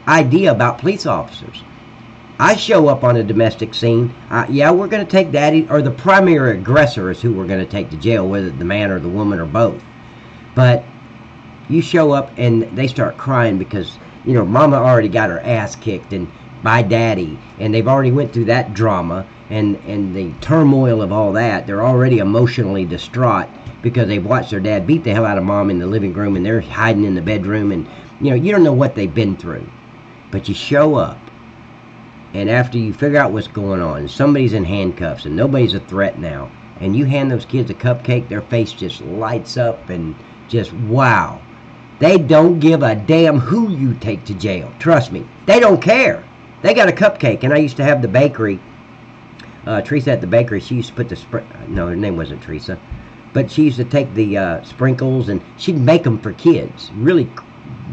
idea about police officers. I show up on a domestic scene. Yeah, we're going to take Daddy, or the primary aggressor is who we're going to take to jail, whether the man or the woman or both. But you show up and they start crying because, you know, Mama already got her ass kicked and by Daddy, and they've already went through that drama and the turmoil of all that. They're already emotionally distraught because they've watched their dad beat the hell out of Mom in the living room, and they're hiding in the bedroom, and you know, you don't know what they've been through. But you show up, and after you figure out what's going on, somebody's in handcuffs and nobody's a threat now, and you hand those kids a cupcake, their face just lights up and just wow. They don't give a damn who you take to jail. Trust me. They don't care. They got a cupcake. And I used to have the bakery. Teresa at the bakery, she used to put the... No, her name wasn't Teresa. But she used to take the sprinkles, and she'd make them for kids. Really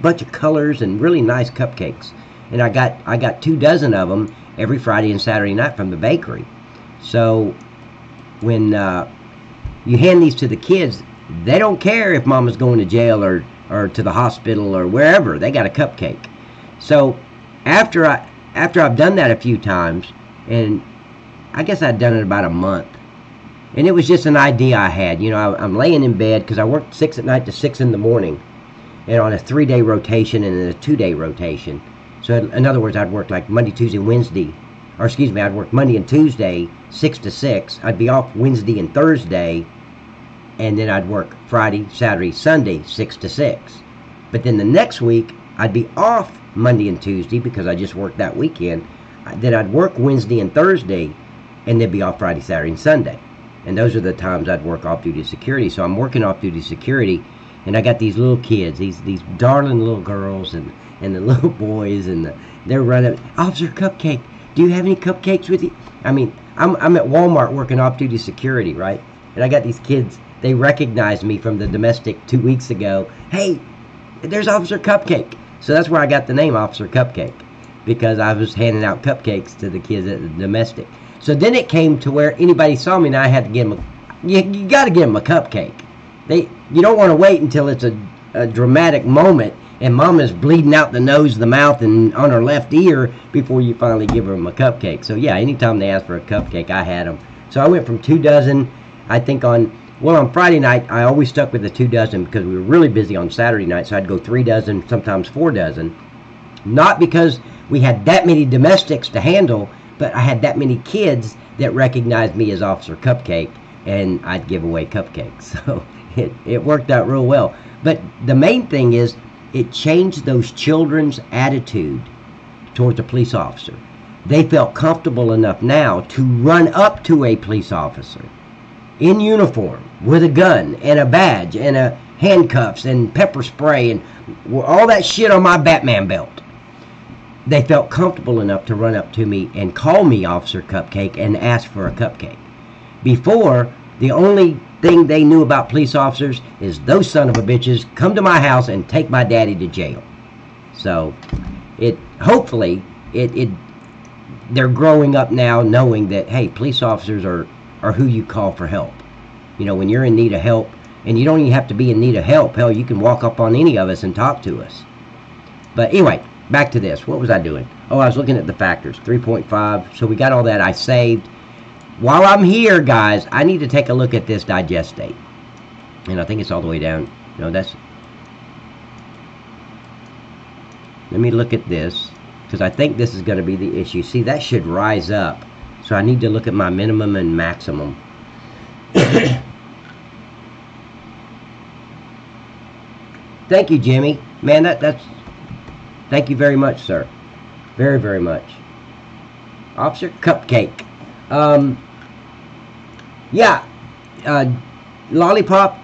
bunch of colors and really nice cupcakes. And I got 2 dozen of them every Friday and Saturday night from the bakery. So when you hand these to the kids, they don't care if mama's going to jail or to the hospital or wherever. They got a cupcake. So after I've done that a few times, and I guess I'd done it about a month, and it was just an idea I had. You know, I'm laying in bed because I worked 6 at night to 6 in the morning, and on a 3-day rotation and then a 2-day rotation. So in other words, I'd work like Monday, Tuesday, Wednesday, or excuse me, I'd work Monday and Tuesday 6 to 6. I'd be off Wednesday and Thursday, and then I'd work Friday, Saturday, Sunday 6 to 6. But then the next week I'd be off Monday and Tuesday because I just worked that weekend. Then I'd work Wednesday and Thursday, and then be off Friday, Saturday, and Sunday. And those are the times I'd work off-duty security. So I'm working off-duty security, and I got these little kids, these darling little girls and the little boys, and they're running, Officer Cupcake, do you have any cupcakes with you? I mean, I'm at Walmart working off-duty security, right? And I got these kids, they recognized me from the domestic 2 weeks ago. Hey, there's Officer Cupcake. So that's where I got the name Officer Cupcake, because I was handing out cupcakes to the kids at the domestic. So then it came to where anybody saw me, and I had to give them you got to give them a cupcake. You don't want to wait until it's a dramatic moment and mama's bleeding out the nose, the mouth, and on her left ear before you finally give them a cupcake. So yeah, anytime they asked for a cupcake, I had them. So I went from 2 dozen, I think on Friday night, I always stuck with the 2 dozen because we were really busy on Saturday night, so I'd go 3 dozen, sometimes 4 dozen. Not because we had that many domestics to handle, but I had that many kids that recognized me as Officer Cupcake, and I'd give away cupcakes. So it worked out real well. But the main thing is, it changed those children's attitude towards a police officer. They felt comfortable enough now to run up to a police officer in uniform with a gun and a badge and handcuffs and pepper spray and all that shit on my Batman belt. They felt comfortable enough to run up to me and call me Officer Cupcake and ask for a cupcake. Before, the only thing they knew about police officers is those son of a bitches come to my house and take my daddy to jail. So hopefully they're growing up now knowing that, hey, police officers are who you call for help. You know, when you're in need of help, and you don't even have to be in need of help. Hell, you can walk up on any of us and talk to us. But anyway, back to this. What was I doing? Oh, I was looking at the factors. 3.5. So we got all that I saved. While I'm here, guys, I need to take a look at this digestate. And I think it's all the way down. No, that's... Let me look at this, because I think this is going to be the issue. See, that should rise up. So I need to look at my minimum and maximum. Thank you, Jimmy. Man, that's... Thank you very much, sir. Very, very much. Officer Cupcake. Yeah, lollipop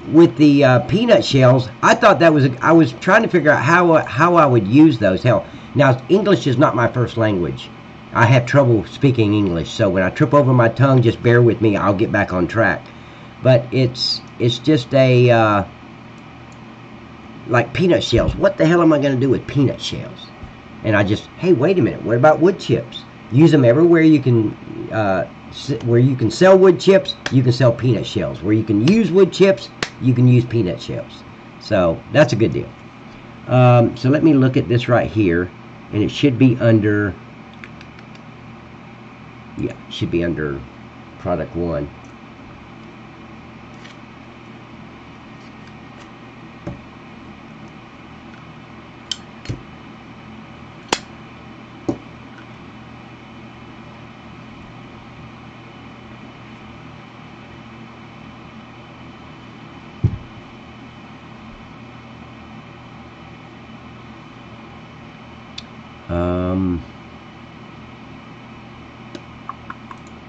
with the peanut shells. I thought that was I was trying to figure out how I would use those. Hell, now English is not my first language. I have trouble speaking English, so when I trip over my tongue, just bear with me. I'll get back on track. But it's just a like peanut shells. What the hell am I going to do with peanut shells? And I just, hey, wait a minute. What about wood chips? Use them everywhere you can. Where you can sell wood chips, you can sell peanut shells. Where you can use wood chips, you can use peanut shells. So that's a good deal. So let me look at this right here, and it should be under. Yeah, it should be under product 1.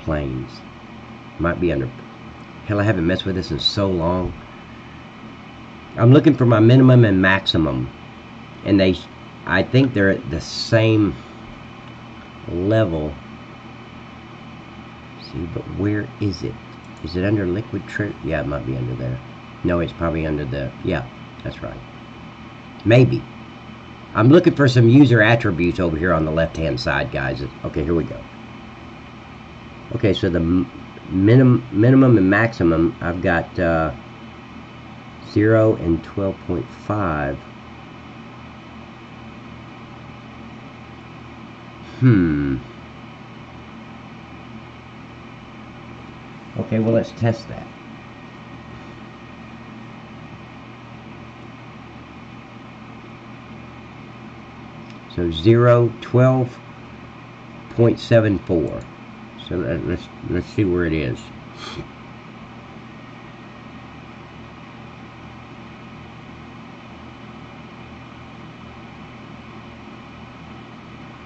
Planes. Might be under... Hell, I haven't messed with this in so long. I'm looking for my minimum and maximum, and I think they're at the same level. See, but where is it? Is it under liquid trigger? Yeah, it might be under there. No, it's probably under the, yeah, that's right. Maybe. I'm looking for some user attributes over here on the left-hand side, guys. Okay, here we go. Okay, so the minimum and maximum, I've got 0 and 12.5. Okay, well, let's test that. So 0, 12.74. So let's see where it is.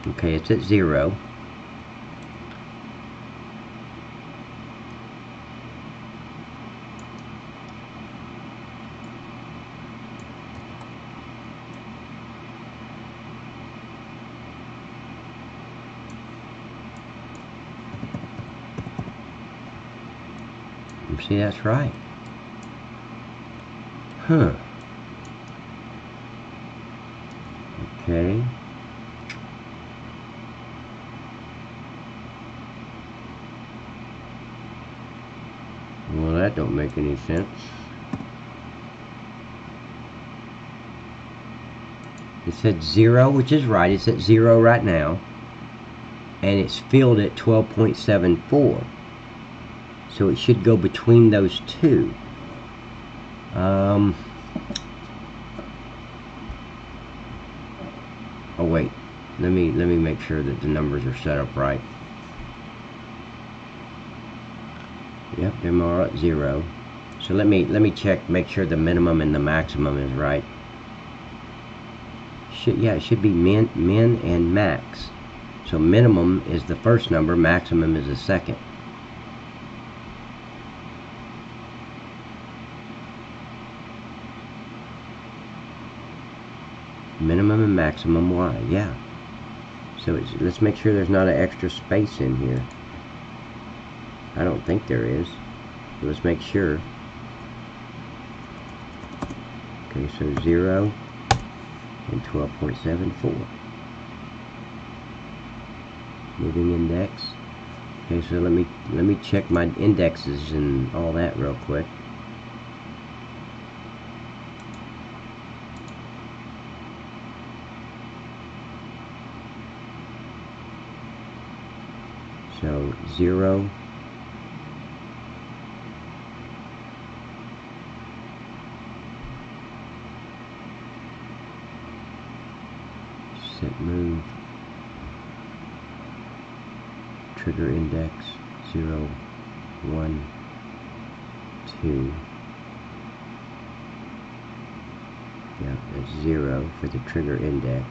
Okay, it's at 0. See, that's right. Huh. Okay. Well, that don't make any sense. It said 0, which is right. It's at 0 right now. And it's filled at 12.74. So it should go between those two. Oh wait, let me make sure that the numbers are set up right. Yep, they're all at 0. So let me check, make sure the minimum and the maximum is right. Yeah, it should be min and max. So minimum is the first number, maximum is the second. Minimum and maximum y, yeah. So let's make sure there's not an extra space in here. I don't think there is. So let's make sure. Okay, so 0 and 12.74. Moving index. Okay, so let me check my indexes and all that real quick. So 0, set move, trigger index 0, 1, 2. Yeah, that's 0 for the trigger index.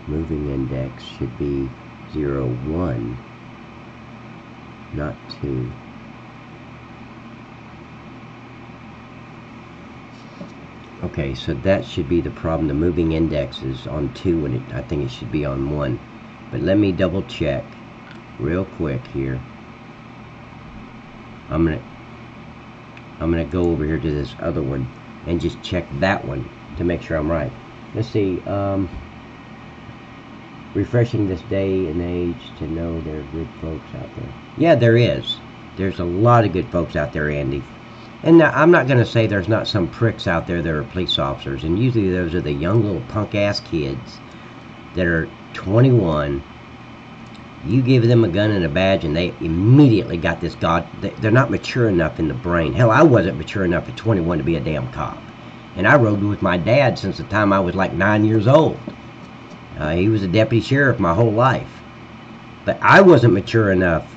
Moving index should be 0, 1, not 2. Okay, so that should be the problem. The moving index is on 2 and I think it should be on 1. But let me double check real quick here. I'm gonna go over here to this other one and just check that one to make sure I'm right. Let's see. Refreshing this day and age to know there are good folks out there. Yeah, there is. There's a lot of good folks out there, Andy. And now, I'm not going to say there's not some pricks out there that are police officers. And usually those are the young little punk-ass kids that are 21. You give them a gun and a badge and they immediately got this they're not mature enough in the brain. Hell, I wasn't mature enough at 21 to be a damn cop. And I rode with my dad since the time I was like 9 years old. He was a deputy sheriff my whole life. But I wasn't mature enough,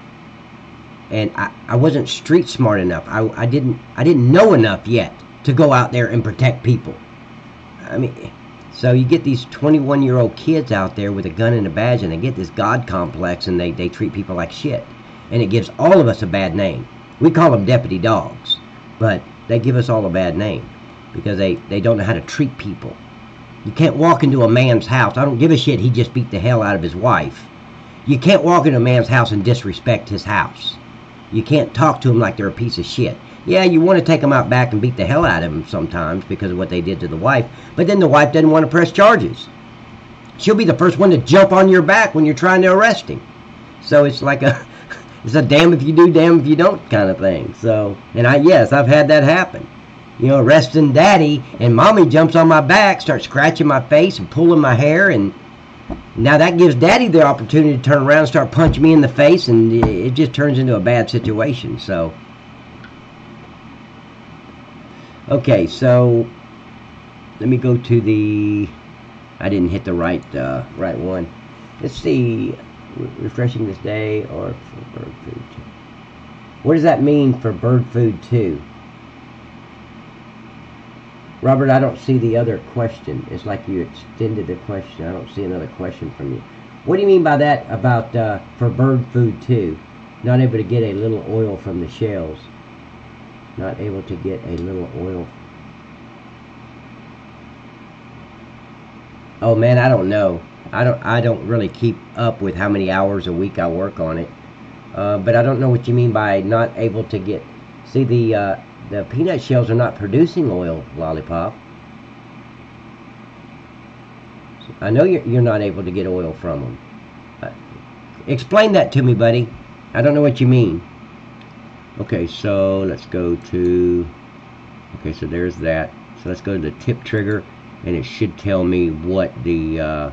and I wasn't street smart enough. I didn't know enough yet to go out there and protect people. I mean, so you get these 21-year-old kids out there with a gun and a badge, and they get this God complex, and they treat people like shit. And it gives all of us a bad name. We call them deputy dogs, but they give us all a bad name because they don't know how to treat people. You can't walk into a man's house. I don't give a shit he just beat the hell out of his wife. You can't walk into a man's house and disrespect his house. You can't talk to him like they're a piece of shit. Yeah, you want to take them out back and beat the hell out of them sometimes because of what they did to the wife, but then the wife doesn't want to press charges. She'll be the first one to jump on your back when you're trying to arrest him. So it's like it's a damn if you do, damn if you don't kind of thing. So, and yes, I've had that happen. You know, arresting daddy, and mommy jumps on my back, starts scratching my face and pulling my hair, and now that gives daddy the opportunity to turn around and start punching me in the face, and it just turns into a bad situation. So, okay, so let me go to the, I didn't hit the right one. Let's see, refreshing this day or for bird food. What does that mean for bird food too? Robert, I don't see the other question. It's like you extended the question. I don't see another question from you. What do you mean by that about for bird food too? Not able to get a little oil from the shells. Not able to get a little oil. Oh man, I don't know. I don't really keep up with how many hours a week I work on it. But I don't know what you mean by not able to get. See, the peanut shells are not producing oil, Lollipop. I know you're not able to get oil from them. Explain that to me, buddy. I don't know what you mean. Okay, so let's go to, okay, so there's that. So let's go to the tip trigger, and it should tell me what the,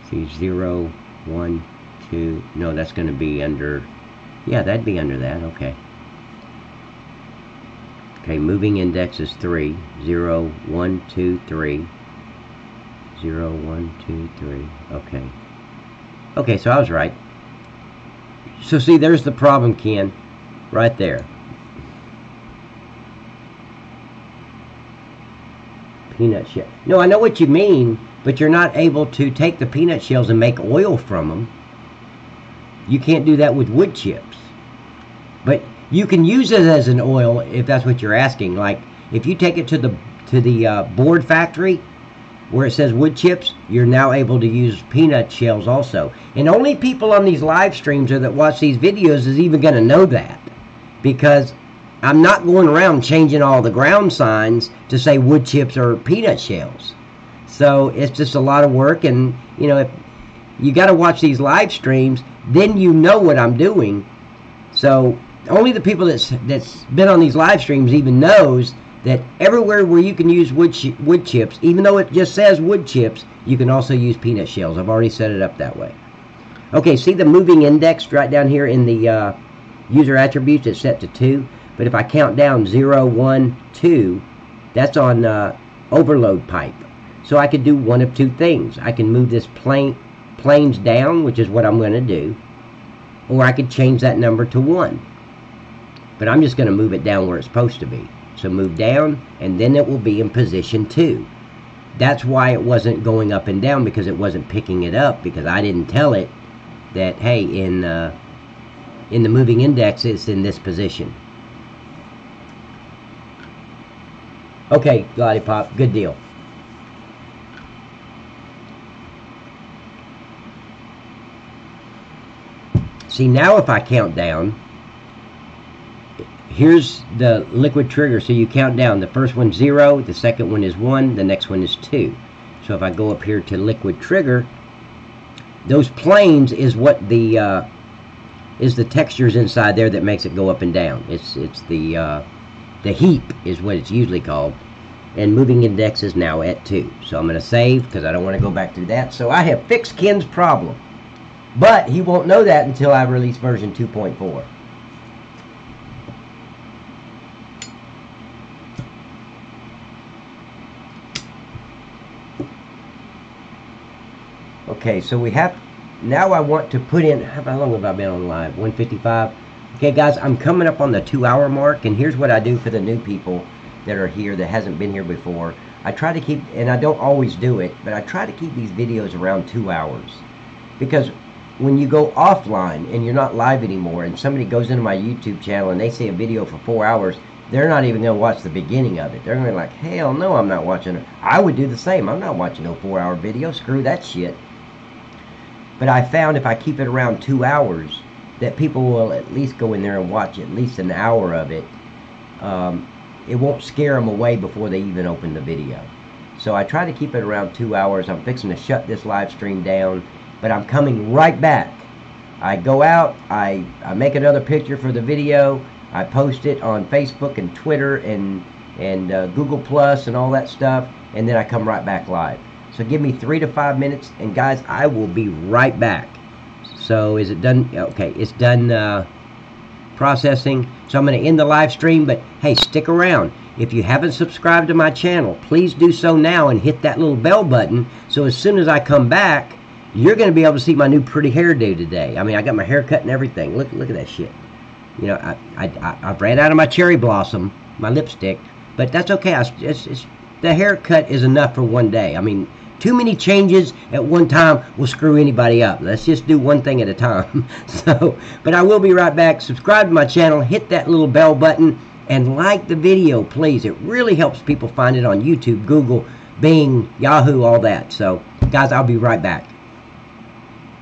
see, 0, 1, 2, no, that's going to be under, yeah, that'd be under that, okay. Okay, moving index is 3, 0, 1, 2, 3, 0, 1, 2, 3, okay. Okay, so I was right. So see, there's the problem, Ken, right there. Peanut shell. No, I know what you mean, but you're not able to take the peanut shells and make oil from them. You can't do that with wood chips. But you can use it as an oil if that's what you're asking. Like if you take it to the board factory where it says wood chips, you're now able to use peanut shells also. And only people on these live streams or that watch these videos is even going to know that, because I'm not going around changing all the ground signs to say wood chips or peanut shells. So it's just a lot of work, and you know, if you got to watch these live streams, then you know what I'm doing. So only the people that's been on these live streams even knows that everywhere where you can use wood chips, even though it just says wood chips, you can also use peanut shells. I've already set it up that way. Okay, see the moving index right down here in the user attributes? It's set to 2. But if I count down 0, 1, 2, that's on overload pipe. So I could do one of two things. I can move this planes down, which is what I'm going to do, or I could change that number to 1. But I'm just going to move it down where it's supposed to be. So move down, and then it will be in position 2. That's why it wasn't going up and down, because it wasn't picking it up, because I didn't tell it that, hey, in the moving index, it's in this position. Okay, Lollipop, good deal. See, now if I count down, here's the liquid trigger. So you count down. The first one's 0, the second one is 1, the next one is 2. So if I go up here to liquid trigger, those planes is what the textures inside there that makes it go up and down. It's the heap is what it's usually called. And moving index is now at 2. So I'm going to save because I don't want to go back through that. So I have fixed Ken's problem. But he won't know that until I release version 2.4. Okay, so we have, now I want to put in, how long have I been on live? 155. Okay guys, I'm coming up on the 2-hour mark, and here's what I do for the new people that are here that hasn't been here before. I try to keep, and I don't always do it, but I try to keep these videos around 2 hours. Because when you go offline and you're not live anymore, and somebody goes into my YouTube channel and they see a video for 4 hours, they're not even going to watch the beginning of it. They're going to be like, hell no, I'm not watching it. I would do the same. I'm not watching no 4-hour video. Screw that shit. But I found if I keep it around 2 hours, that people will at least go in there and watch at least an hour of it. It won't scare them away before they even open the video. So I try to keep it around 2 hours. I'm fixing to shut this live stream down, but I'm coming right back. I go out, I make another picture for the video, I post it on Facebook and Twitter and Google Plus and all that stuff, and then I come right back live. So give me 3 to 5 minutes, and guys, I will be right back. So is it done? Okay, it's done processing. So I'm going to end the live stream, but hey, stick around. If you haven't subscribed to my channel, please do so now and hit that little bell button, so as soon as I come back, you're going to be able to see my new pretty hairdo today. I mean, I got my hair cut and everything. Look at that shit. You know, I've ran out of my cherry blossom, my lipstick, but that's okay. The haircut is enough for one day. I mean, too many changes at one time will screw anybody up. Let's just do one thing at a time. So, but I will be right back. Subscribe to my channel, hit that little bell button, and like the video, please. It really helps people find it on YouTube, Google, Bing, Yahoo, all that. So, guys, I'll be right back.